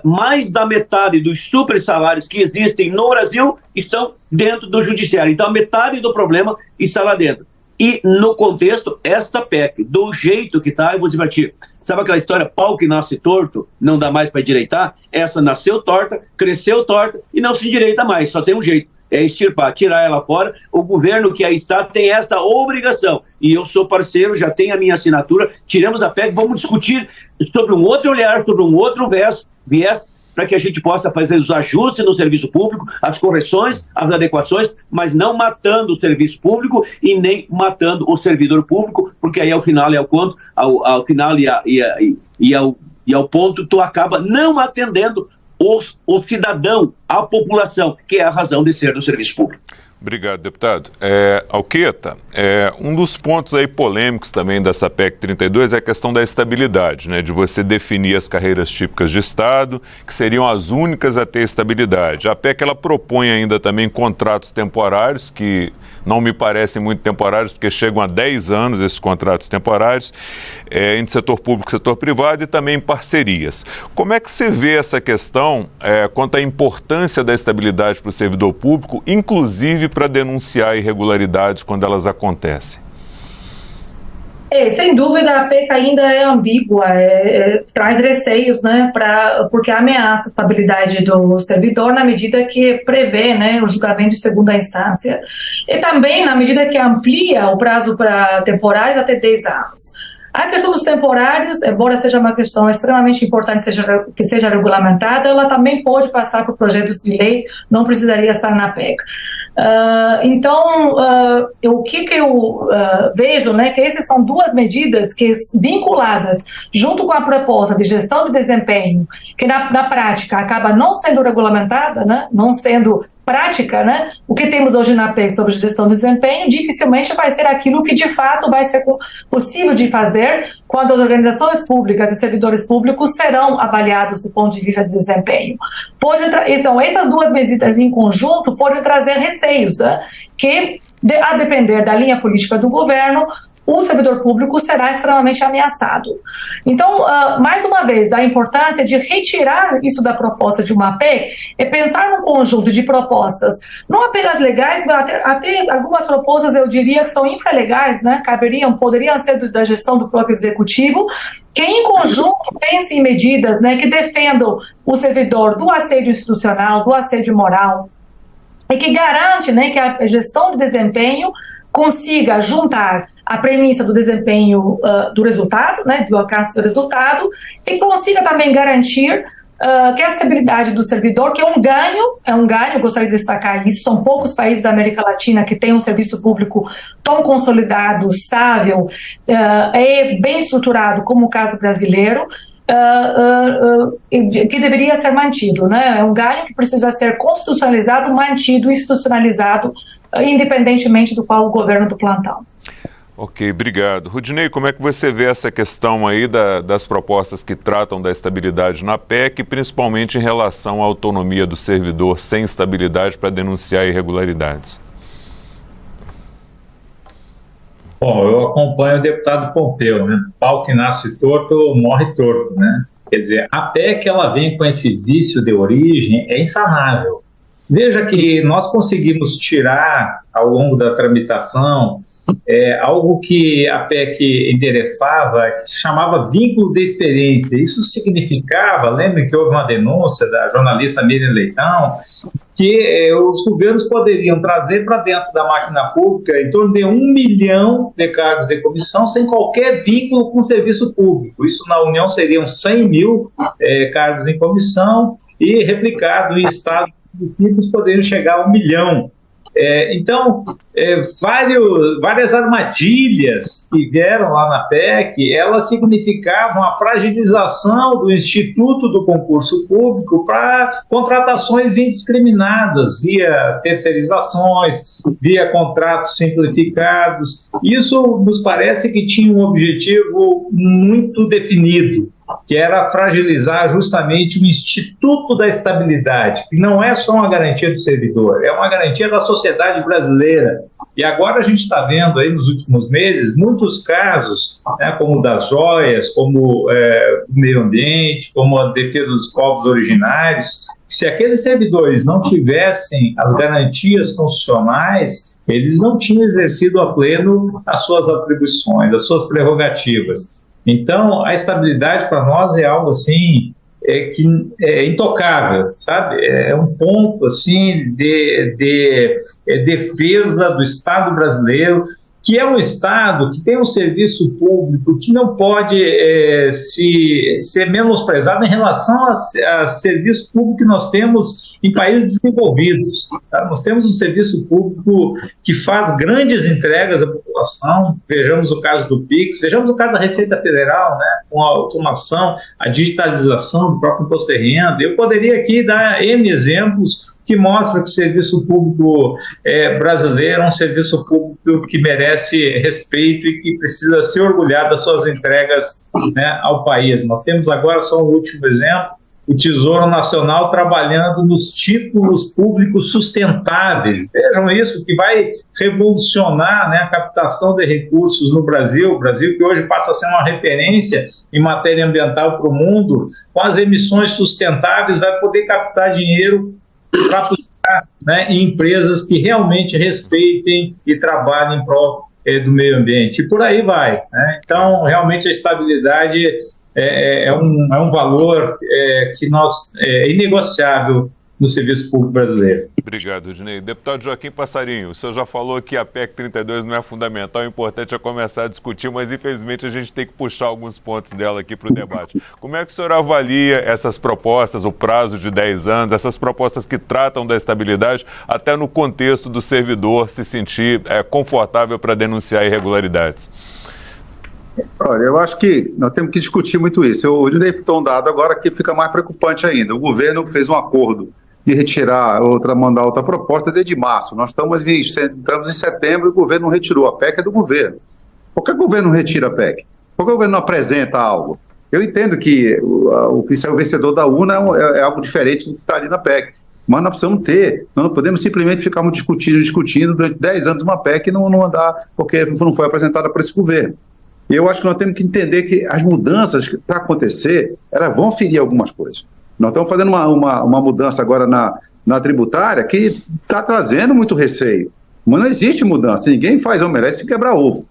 mais da metade dos supersalários que existem no Brasil estão dentro do judiciário. Então, a metade do problema está lá dentro. E, no contexto, esta PEC, do jeito que está, eu vou dizer para ti, sabe aquela história, pau que nasce torto, não dá mais para endireitar? Essa nasceu torta, cresceu torta e não se endireita mais, só tem um jeito, é extirpar, tirar ela fora. O governo que aí está tem essa obrigação. E eu sou parceiro, já tenho a minha assinatura, tiramos a PEC, vamos discutir sobre um outro olhar, sobre um outro viés, para que a gente possa fazer os ajustes no serviço público, as correções, as adequações, mas não matando o serviço público e nem matando o servidor público, porque aí ao final ao final e ao ponto tu acaba não atendendo o cidadão, a população, que é a razão de ser do serviço público. Obrigado, deputado. Alqueta, um dos pontos aí polêmicos também dessa PEC 32 é a questão da estabilidade, né, de você definir as carreiras típicas de Estado, que seriam as únicas a ter estabilidade. A PEC, ela propõe ainda também contratos temporários, que não me parecem muito temporários, porque chegam a 10 anos esses contratos temporários, entre setor público e setor privado, e também em parcerias. Como é que você vê essa questão quanto à importância da estabilidade para o servidor público, inclusive para denunciar irregularidades quando elas acontecem? Sem dúvida, a PEC ainda é ambígua, traz receios, né, porque ameaça a estabilidade do servidor na medida que prevê, né, o julgamento de segunda instância e também na medida que amplia o prazo para temporários até 10 anos. A questão dos temporários, embora seja uma questão extremamente importante que seja regulamentada, ela também pode passar por projetos de lei, não precisaria estar na PEC. Então, o que eu vejo, né, que essas são duas medidas que vinculadas junto com a proposta de gestão de desempenho, que na prática acaba não sendo regulamentada, né, não sendo prática, né? O que temos hoje na PEC sobre gestão de desempenho dificilmente vai ser aquilo que de fato vai ser possível de fazer quando as organizações públicas e servidores públicos serão avaliados do ponto de vista de desempenho. Então, essas duas medidas em conjunto podem trazer receios, né? Que, a depender da linha política do governo, o servidor público será extremamente ameaçado. Então, mais uma vez, a importância de retirar isso da proposta de uma PEC é pensar num conjunto de propostas, não apenas legais, mas até algumas propostas, eu diria, que são infralegais, né? Poderiam ser da gestão do próprio executivo, que em conjunto pensem em medidas, né, que defendam o servidor do assédio institucional, do assédio moral, e que garante, né, que a gestão de desempenho consiga juntar a premissa do desempenho do resultado, né, do alcance do resultado, e consiga também garantir que a estabilidade do servidor, que é um ganho, eu gostaria de destacar isso, são poucos países da América Latina que têm um serviço público tão consolidado, estável, e bem estruturado como o caso brasileiro, que deveria ser mantido, né? É um ganho que precisa ser constitucionalizado, mantido, institucionalizado, independentemente do qual o governo do plantão. Ok, obrigado. Rudinei, como é que você vê essa questão aí das propostas que tratam da estabilidade na PEC, principalmente em relação à autonomia do servidor sem estabilidade para denunciar irregularidades? Bom, eu acompanho o deputado Pompeu, né? Pau que nasce torto, morre torto, né? Quer dizer, a PEC, ela vem com esse vício de origem, é insanável. Veja que nós conseguimos tirar, ao longo da tramitação, algo que a PEC endereçava, que chamava vínculo de experiência. Isso significava, lembre que houve uma denúncia da jornalista Miriam Leitão, que os governos poderiam trazer para dentro da máquina pública em torno de 1 milhão de cargos de comissão sem qualquer vínculo com o serviço público. Isso na União seriam 100 mil cargos em comissão, e replicado em estados municípios poderiam chegar a 1 milhão. Então, várias armadilhas que vieram lá na PEC, elas significavam a fragilização do Instituto do Concurso Público para contratações indiscriminadas, via terceirizações, via contratos simplificados. Isso nos parece que tinha um objetivo muito definido, que era fragilizar justamente o Instituto da Estabilidade, que não é só uma garantia do servidor, é uma garantia da sociedade brasileira. E agora a gente está vendo aí nos últimos meses muitos casos, né, como o das joias, como o meio ambiente, como a defesa dos povos originários. Se aqueles servidores não tivessem as garantias constitucionais, eles não tinham exercido a pleno as suas atribuições, as suas prerrogativas. Então, a estabilidade para nós é algo assim que é intocável, sabe? É um ponto assim de defesa do Estado brasileiro, que é um Estado que tem um serviço público que não pode ser menosprezado em relação a serviço público que nós temos em países desenvolvidos. Tá? Nós temos um serviço público que faz grandes entregas à população, vejamos o caso do PIX, vejamos o caso da Receita Federal, né? Com a automação, a digitalização do próprio imposto de renda. Eu poderia aqui dar N exemplos que mostra que o serviço público brasileiro é um serviço público que merece respeito e que precisa se orgulhar das suas entregas, né, ao país. Nós temos agora, só um último exemplo, o Tesouro Nacional trabalhando nos títulos públicos sustentáveis. Vejam isso, que vai revolucionar, né, a captação de recursos no Brasil. O Brasil que hoje passa a ser uma referência em matéria ambiental para o mundo, com as emissões sustentáveis vai poder captar dinheiro para aplicar, né, em empresas que realmente respeitem e trabalhem em prol do meio ambiente. E por aí vai, né? Então, realmente, a estabilidade é um valor que é inegociável no serviço público brasileiro. Obrigado, Rudinei. Deputado Joaquim Passarinho, o senhor já falou que a PEC 32 não é fundamental, o importante é começar a discutir, mas infelizmente a gente tem que puxar alguns pontos dela aqui para o debate. Como é que o senhor avalia essas propostas, o prazo de 10 anos, essas propostas que tratam da estabilidade, até no contexto do servidor se sentir confortável para denunciar irregularidades? Olha, eu acho que nós temos que discutir muito isso. O Rudinei citou um dado agora que fica mais preocupante ainda. O governo fez um acordo de retirar mandar outra proposta desde março. Nós entramos em setembro e o governo não retirou. A PEC é do governo. Por que o governo não retira a PEC? Por que o governo não apresenta algo? Eu entendo que o que é o vencedor da urna é algo diferente do que está ali na PEC. Mas nós precisamos nós não podemos simplesmente ficarmos discutindo durante 10 anos uma PEC e não andar, porque não foi apresentada por esse governo. E eu acho que nós temos que entender que as mudanças para acontecer, elas vão ferir algumas coisas. Nós estamos fazendo uma mudança agora na tributária que está trazendo muito receio. Mas não existe mudança. Ninguém faz omelete sem quebrar ovo.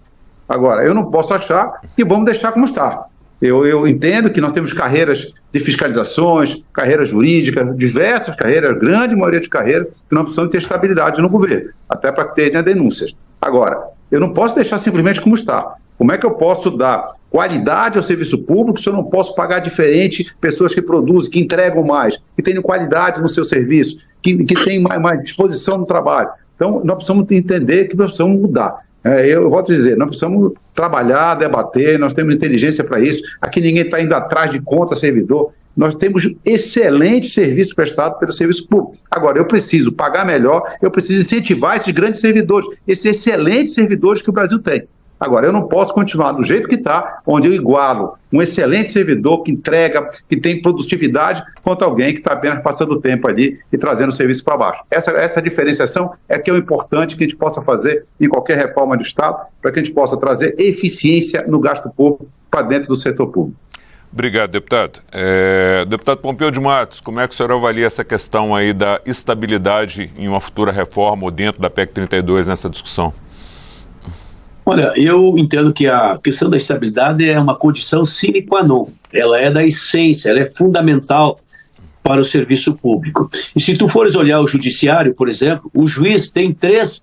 Agora, eu não posso achar que vamos deixar como está. Eu entendo que nós temos carreiras de fiscalizações, carreiras jurídicas, diversas carreiras, grande maioria de carreiras, que nós precisamos ter estabilidade no governo, até para terem denúncias. Agora, eu não posso deixar simplesmente como está. Como é que eu posso dar qualidade ao serviço público se eu não posso pagar diferente pessoas que produzem, que entregam mais, que tenham qualidade no seu serviço, que têm mais disposição no trabalho? Então, nós precisamos entender que nós precisamos mudar. Eu volto a dizer, nós precisamos trabalhar, debater, nós temos inteligência para isso. Aqui ninguém está indo atrás de conta servidor. Nós temos excelente serviço prestado pelo serviço público. Agora, eu preciso pagar melhor, eu preciso incentivar esses grandes servidores, esses excelentes servidores que o Brasil tem. Agora, eu não posso continuar do jeito que está, onde eu igualo um excelente servidor que entrega, que tem produtividade, quanto alguém que está apenas passando o tempo ali e trazendo o serviço para baixo. Essa diferenciação é que é o importante que a gente possa fazer em qualquer reforma do Estado, para que a gente possa trazer eficiência no gasto público para dentro do setor público. Obrigado, deputado. Deputado Pompeu de Matos, como é que o senhor avalia essa questão aí da estabilidade em uma futura reforma ou dentro da PEC 32 nessa discussão? Olha, eu entendo que a questão da estabilidade é uma condição sine qua non. Ela é da essência, ela é fundamental para o serviço público. E se tu fores olhar o judiciário, por exemplo, o juiz tem 3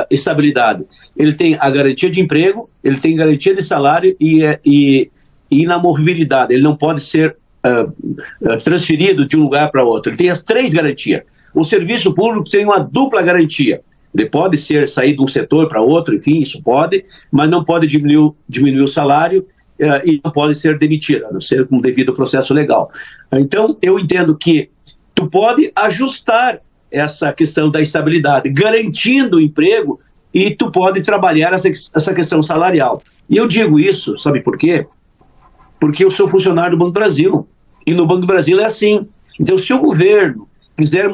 estabilidades. Ele tem a garantia de emprego, ele tem garantia de salário e inamovibilidade. Ele não pode ser transferido de um lugar para outro. Ele tem as 3 garantias. O serviço público tem uma dupla garantia. Ele pode sair de um setor para outro, enfim, isso pode, mas não pode diminuir o salário e não pode ser demitido, a não ser com devido processo legal. Então, eu entendo que tu pode ajustar essa questão da estabilidade, garantindo o emprego, e tu pode trabalhar essa questão salarial. E eu digo isso, sabe por quê? Porque eu sou funcionário do Banco do Brasil, e no Banco do Brasil é assim. Então, se o governo quiser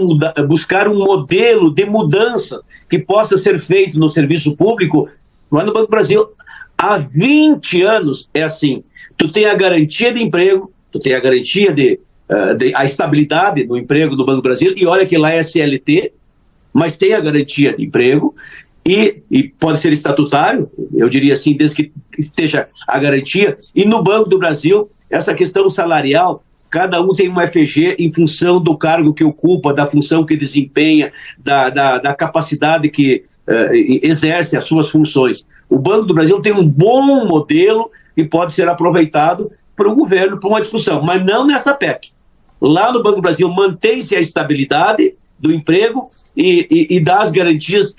buscar um modelo de mudança que possa ser feito no serviço público, lá no Banco do Brasil, há 20 anos é assim. Tu tem a garantia de emprego, tu tem a garantia a estabilidade do emprego do Banco do Brasil, e olha que lá é CLT, mas tem a garantia de emprego, e pode ser estatutário, eu diria assim, desde que esteja a garantia. E no Banco do Brasil, essa questão salarial, cada um tem uma FG em função do cargo que ocupa, da função que desempenha, da capacidade que exerce as suas funções. O Banco do Brasil tem um bom modelo que pode ser aproveitado para o governo, para uma discussão, mas não nessa PEC. Lá no Banco do Brasil mantém-se a estabilidade do emprego e dá as garantias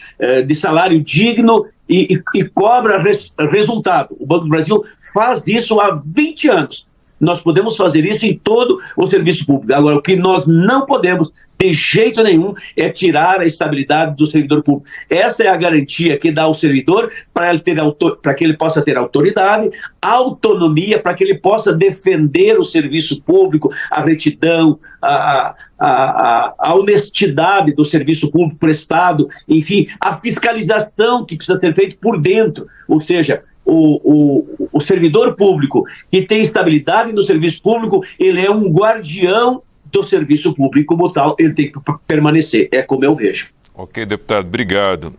de salário digno e cobra resultado. O Banco do Brasil faz isso há 20 anos. Nós podemos fazer isso em todo o serviço público. Agora, o que nós não podemos, de jeito nenhum, é tirar a estabilidade do servidor público. Essa é a garantia que dá ao servidor para que ele possa ter autoridade, autonomia, para que ele possa defender o serviço público, a retidão, a honestidade do serviço público prestado, enfim, a fiscalização que precisa ser feita por dentro. Ou seja, o servidor público que tem estabilidade no serviço público, ele é um guardião do serviço público, como tal, ele tem que permanecer. É como eu vejo. Ok, deputado, obrigado.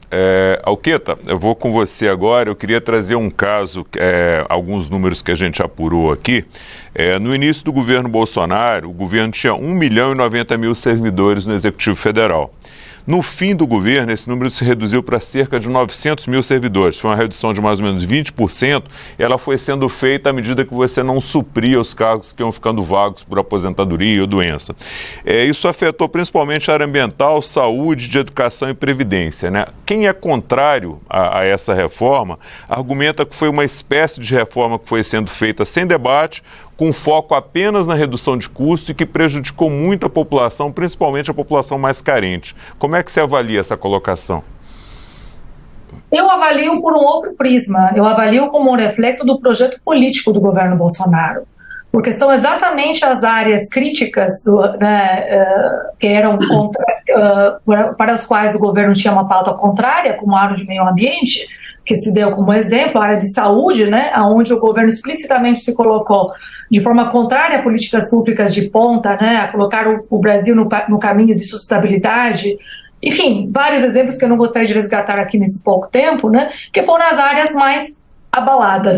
Alqueta, eu vou com você agora. Eu queria trazer um caso, alguns números que a gente apurou aqui. No início do governo Bolsonaro, o governo tinha 1.090.000 servidores no Executivo Federal. No fim do governo, esse número se reduziu para cerca de 900.000 servidores. Foi uma redução de mais ou menos 20%. Ela foi sendo feita à medida que você não supria os cargos que iam ficando vagos por aposentadoria ou doença. Isso afetou principalmente a área ambiental, saúde, de educação e previdência, né? Quem é contrário a essa reforma argumenta que foi uma espécie de reforma que foi sendo feita sem debate, com foco apenas na redução de custo e que prejudicou muito a população, principalmente a população mais carente. Como é que você avalia essa colocação? Eu avalio por um outro prisma. Eu avalio como um reflexo do projeto político do governo Bolsonaro. Porque são exatamente as áreas críticas que eram para as quais o governo tinha uma pauta contrária, como a área de meio ambiente, que se deu como exemplo, a área de saúde, onde o governo explicitamente se colocou de forma contrária a políticas públicas de ponta, a colocar o Brasil no caminho de sustentabilidade. Enfim, vários exemplos que eu não gostaria de resgatar aqui nesse pouco tempo, que foram as áreas mais abaladas.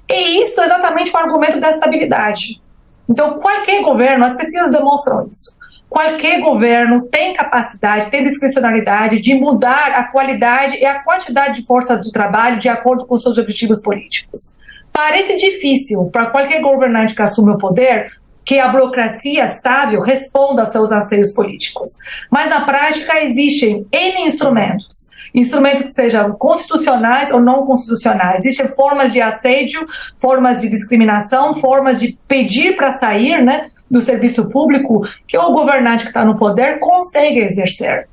E isso é exatamente o argumento da estabilidade. Então, qualquer governo, as pesquisas demonstram isso, qualquer governo tem capacidade, tem discricionalidade de mudar a qualidade e a quantidade de força do trabalho de acordo com seus objetivos políticos. Parece difícil para qualquer governante que assume o poder que a burocracia estável responda aos seus anseios políticos. Mas na prática existem N instrumentos que sejam constitucionais ou não constitucionais. Existem formas de assédio, formas de discriminação, formas de pedir para sair, do serviço público que o governante que está no poder consegue exercer.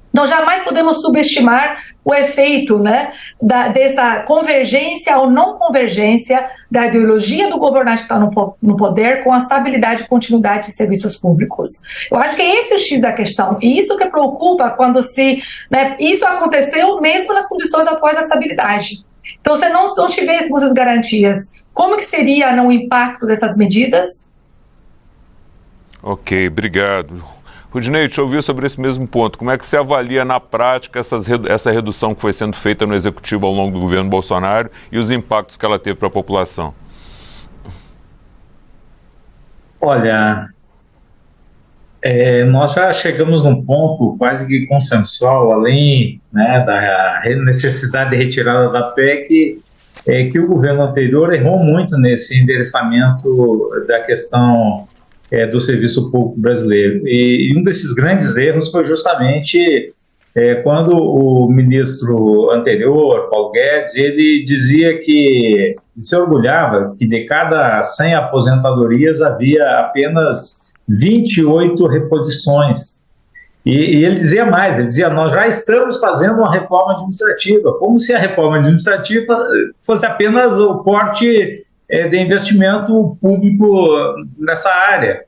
Então, jamais podemos subestimar o efeito dessa convergência ou não convergência da ideologia do governante que está no poder com a estabilidade e continuidade de serviços públicos. Eu acho que esse é o X da questão. E isso que preocupa quando isso aconteceu mesmo nas condições atuais da estabilidade. Então, se não tiver essas garantias, como que seria o impacto dessas medidas? Ok, obrigado. Rudinei, te ouvi sobre esse mesmo ponto. Como é que você avalia na prática essa redução que foi sendo feita no Executivo ao longo do governo Bolsonaro e os impactos que ela teve para a população? Olha, nós já chegamos num ponto quase que consensual, além da necessidade de retirada da PEC, que o governo anterior errou muito nesse endereçamento da questão do serviço público brasileiro. E um desses grandes erros foi justamente quando o ministro anterior, Paulo Guedes, ele dizia que se orgulhava que de cada 100 aposentadorias havia apenas 28 reposições. E ele dizia mais, ele dizia, nós já estamos fazendo uma reforma administrativa, como se a reforma administrativa fosse apenas o porte de investimento público nessa área.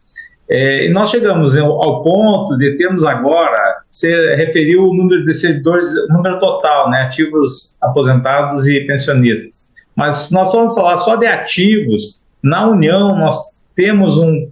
E nós chegamos ao ponto de termos agora, você referiu o número de servidores, o número total, né, ativos, aposentados e pensionistas. Mas se nós formos falar só de ativos, na União nós temos um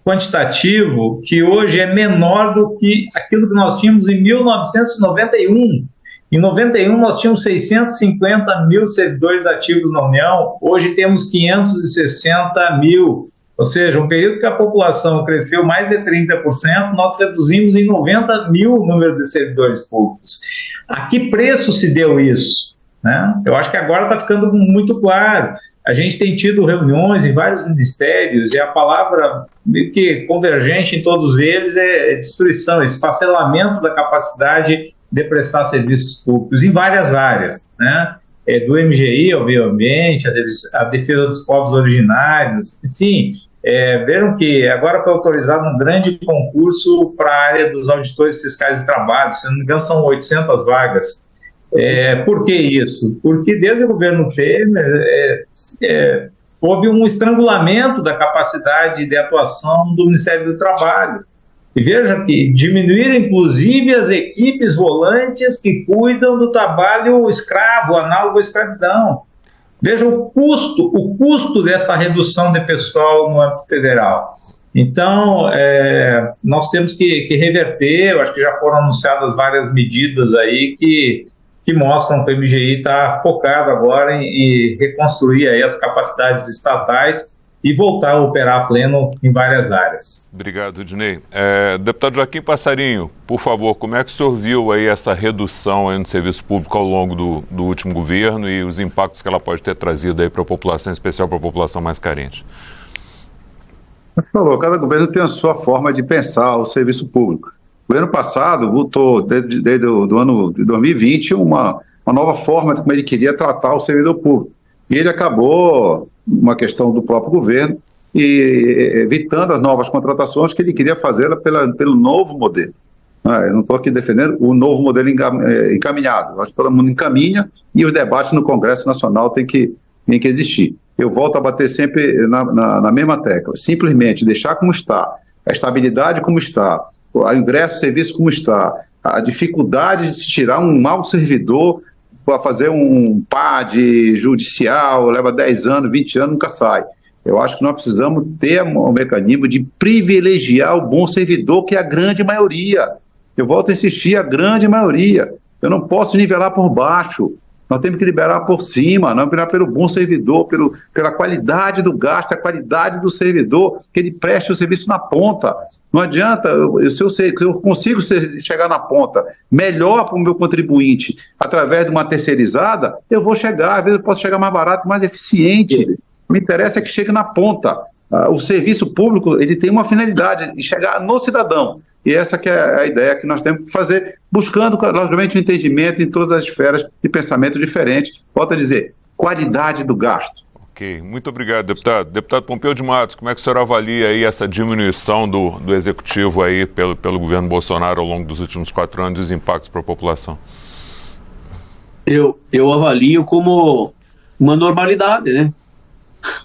quantitativo que hoje é menor do que aquilo que nós tínhamos em 1991. Em 91 nós tínhamos 650 mil servidores ativos na União, hoje temos 560 mil. Ou seja, um período que a população cresceu mais de 30%, nós reduzimos em 90 mil o número de servidores públicos. A que preço se deu isso? Né? Eu acho que agora está ficando muito claro. A gente tem tido reuniões em vários ministérios e a palavra meio que convergente em todos eles é destruição, esfacelamento da capacidade de prestar serviços públicos em várias áreas, né? Do MGI ao meio ambiente, a defesa dos povos originários, enfim, viram que agora foi autorizado um grande concurso para a área dos auditores fiscais de trabalho, se não me engano são 800 vagas. Por que isso? Porque desde o governo Temer houve um estrangulamento da capacidade de atuação do Ministério do Trabalho. E veja que diminuíram, inclusive, as equipes volantes que cuidam do trabalho escravo, análogo à escravidão. Veja o custo dessa redução de pessoal no âmbito federal. Então, nós temos que reverter, eu acho que já foram anunciadas várias medidas aí que mostram que o MGI está focado agora em reconstruir aí as capacidades estatais e voltar a operar a pleno em várias áreas. Obrigado, Rudinei. Deputado Joaquim Passarinho, por favor, como é que o senhor viu aí essa redução aí no serviço público ao longo do último governo e os impactos que ela pode ter trazido aí para a população, em especial para a população mais carente? Você falou, cada governo tem a sua forma de pensar o serviço público. O ano passado botou, desde o ano de 2020, uma nova forma de como ele queria tratar o servidor público. E ele acabou, uma questão do próprio governo, e evitando as novas contratações que ele queria fazer pelo novo modelo. Eu não estou aqui defendendo o novo modelo encaminhado. Eu acho que todo mundo encaminha e os debates no Congresso Nacional têm que existir. Eu volto a bater sempre na mesma tecla. Simplesmente deixar como está, a estabilidade como está, o ingresso do serviço como está, a dificuldade de se tirar um mau servidor para fazer um PAD judicial, leva 10 anos, 20 anos, nunca sai. Eu acho que nós precisamos ter um mecanismo de privilegiar o bom servidor, que é a grande maioria. Eu volto a insistir, a grande maioria. Eu não posso nivelar por baixo. Nós temos que liberar por cima, não liberar pelo bom servidor, pela qualidade do gasto, a qualidade do servidor, que ele preste o serviço na ponta. Não adianta, se eu consigo chegar na ponta melhor para o meu contribuinte através de uma terceirizada, eu vou chegar, às vezes eu posso chegar mais barato, mais eficiente. O que me interessa é que chegue na ponta. O serviço público, ele tem uma finalidade, de chegar no cidadão. E essa que é a ideia que nós temos que fazer, buscando, logicamente, o entendimento em todas as esferas de pensamento diferentes. Volto a dizer, qualidade do gasto. Ok, muito obrigado, deputado. Deputado Pompeu de Matos, como é que o senhor avalia aí essa diminuição do executivo aí pelo governo Bolsonaro ao longo dos últimos 4 anos e os impactos para a população? Eu avalio como uma normalidade, né?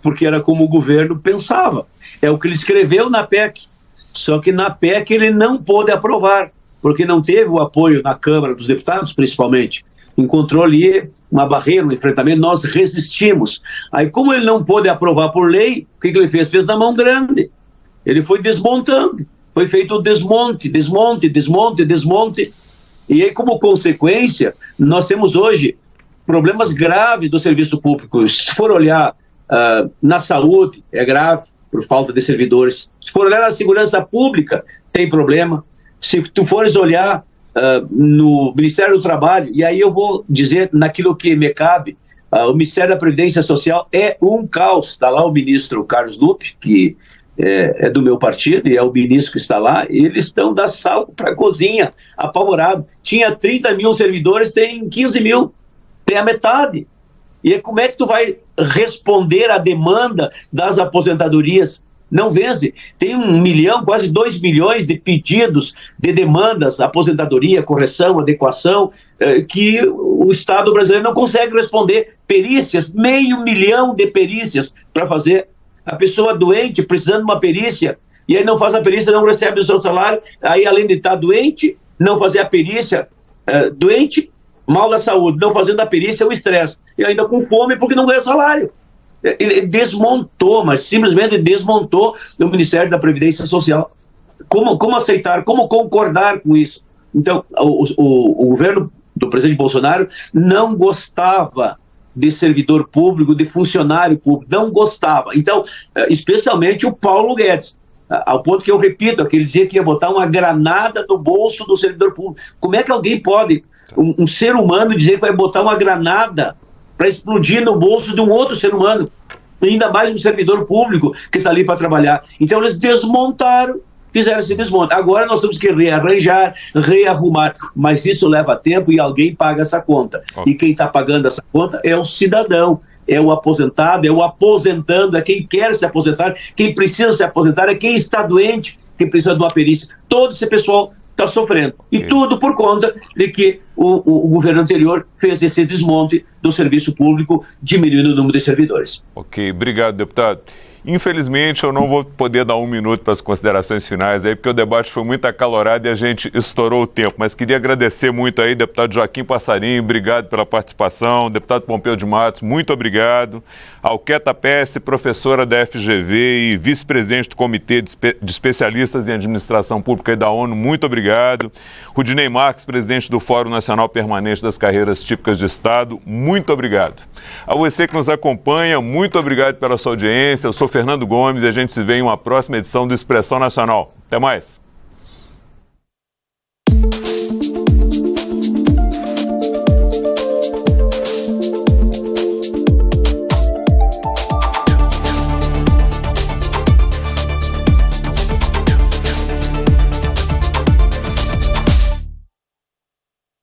Porque era como o governo pensava. É o que ele escreveu na PEC. Só que na PEC ele não pôde aprovar, porque não teve o apoio na Câmara dos Deputados, principalmente. Encontrou ali uma barreira, um enfrentamento, nós resistimos. Aí, como ele não pôde aprovar por lei, o que ele fez? Fez na mão grande. Ele foi desmontando. Foi feito o desmonte. E aí, como consequência, nós temos hoje problemas graves do serviço público. Se for olhar na saúde, é grave, por falta de servidores. Se for olhar na segurança pública, tem problema. Se tu fores olhar no Ministério do Trabalho, e aí eu vou dizer naquilo que me cabe, o Ministério da Previdência Social é um caos. Está lá o ministro Carlos Lupe, que é do meu partido, e é o ministro que está lá, eles estão da sala para a cozinha, apavorado. Tinha 30 mil servidores, tem 15 mil, tem a metade. E como é que tu vai responder à demanda das aposentadorias? Não vence. Tem 1 milhão, quase 2 milhões de pedidos de demandas, aposentadoria, correção, adequação, que o Estado brasileiro não consegue responder. Perícias, 500 mil de perícias para fazer. A pessoa doente, precisando de uma perícia, e aí não faz a perícia, não recebe o seu salário, aí além de estar doente, não fazer a perícia, doente, mal da saúde, não fazendo a perícia, o estresse, e ainda com fome porque não ganha salário. Ele desmontou, mas simplesmente desmontou o Ministério da Previdência Social. Como aceitar, como concordar com isso? Então, o governo do presidente Bolsonaro não gostava de servidor público, de funcionário público, não gostava. Então, especialmente o Paulo Guedes, ao ponto que eu repito, que ele dizia que ia botar uma granada no bolso do servidor público. Como é que alguém pode, um ser humano, dizer que vai botar uma granada para explodir no bolso de um outro ser humano? Ainda mais um servidor público que está ali para trabalhar. Então, eles desmontaram, fizeram esse desmonte. Agora nós temos que rearranjar, rearrumar, mas isso leva tempo e alguém paga essa conta. E quem está pagando essa conta é o cidadão, é o aposentado, é o aposentando, é quem quer se aposentar, quem precisa se aposentar, é quem está doente, quem precisa de uma perícia. Todo esse pessoal está sofrendo. E tudo por conta de que o governo anterior fez esse desmonte do serviço público, diminuindo o número de servidores. Ok, obrigado, deputado. Infelizmente, eu não vou poder dar 1 minuto para as considerações finais aí, porque o debate foi muito acalorado e a gente estourou o tempo. Mas queria agradecer muito aí, deputado Joaquim Passarinho, obrigado pela participação. Deputado Pompeu de Matos, muito obrigado. Alqueta Pesce, professora da FGV e vice-presidente do Comitê de Especialistas em Administração Pública e da ONU, muito obrigado. Rudinei Marques, presidente do Fórum Nacional Permanente das Carreiras Típicas de Estado, muito obrigado. A você que nos acompanha, muito obrigado pela sua audiência. Eu sou Fernando Gomes e a gente se vê em uma próxima edição do Expressão Nacional. Até mais.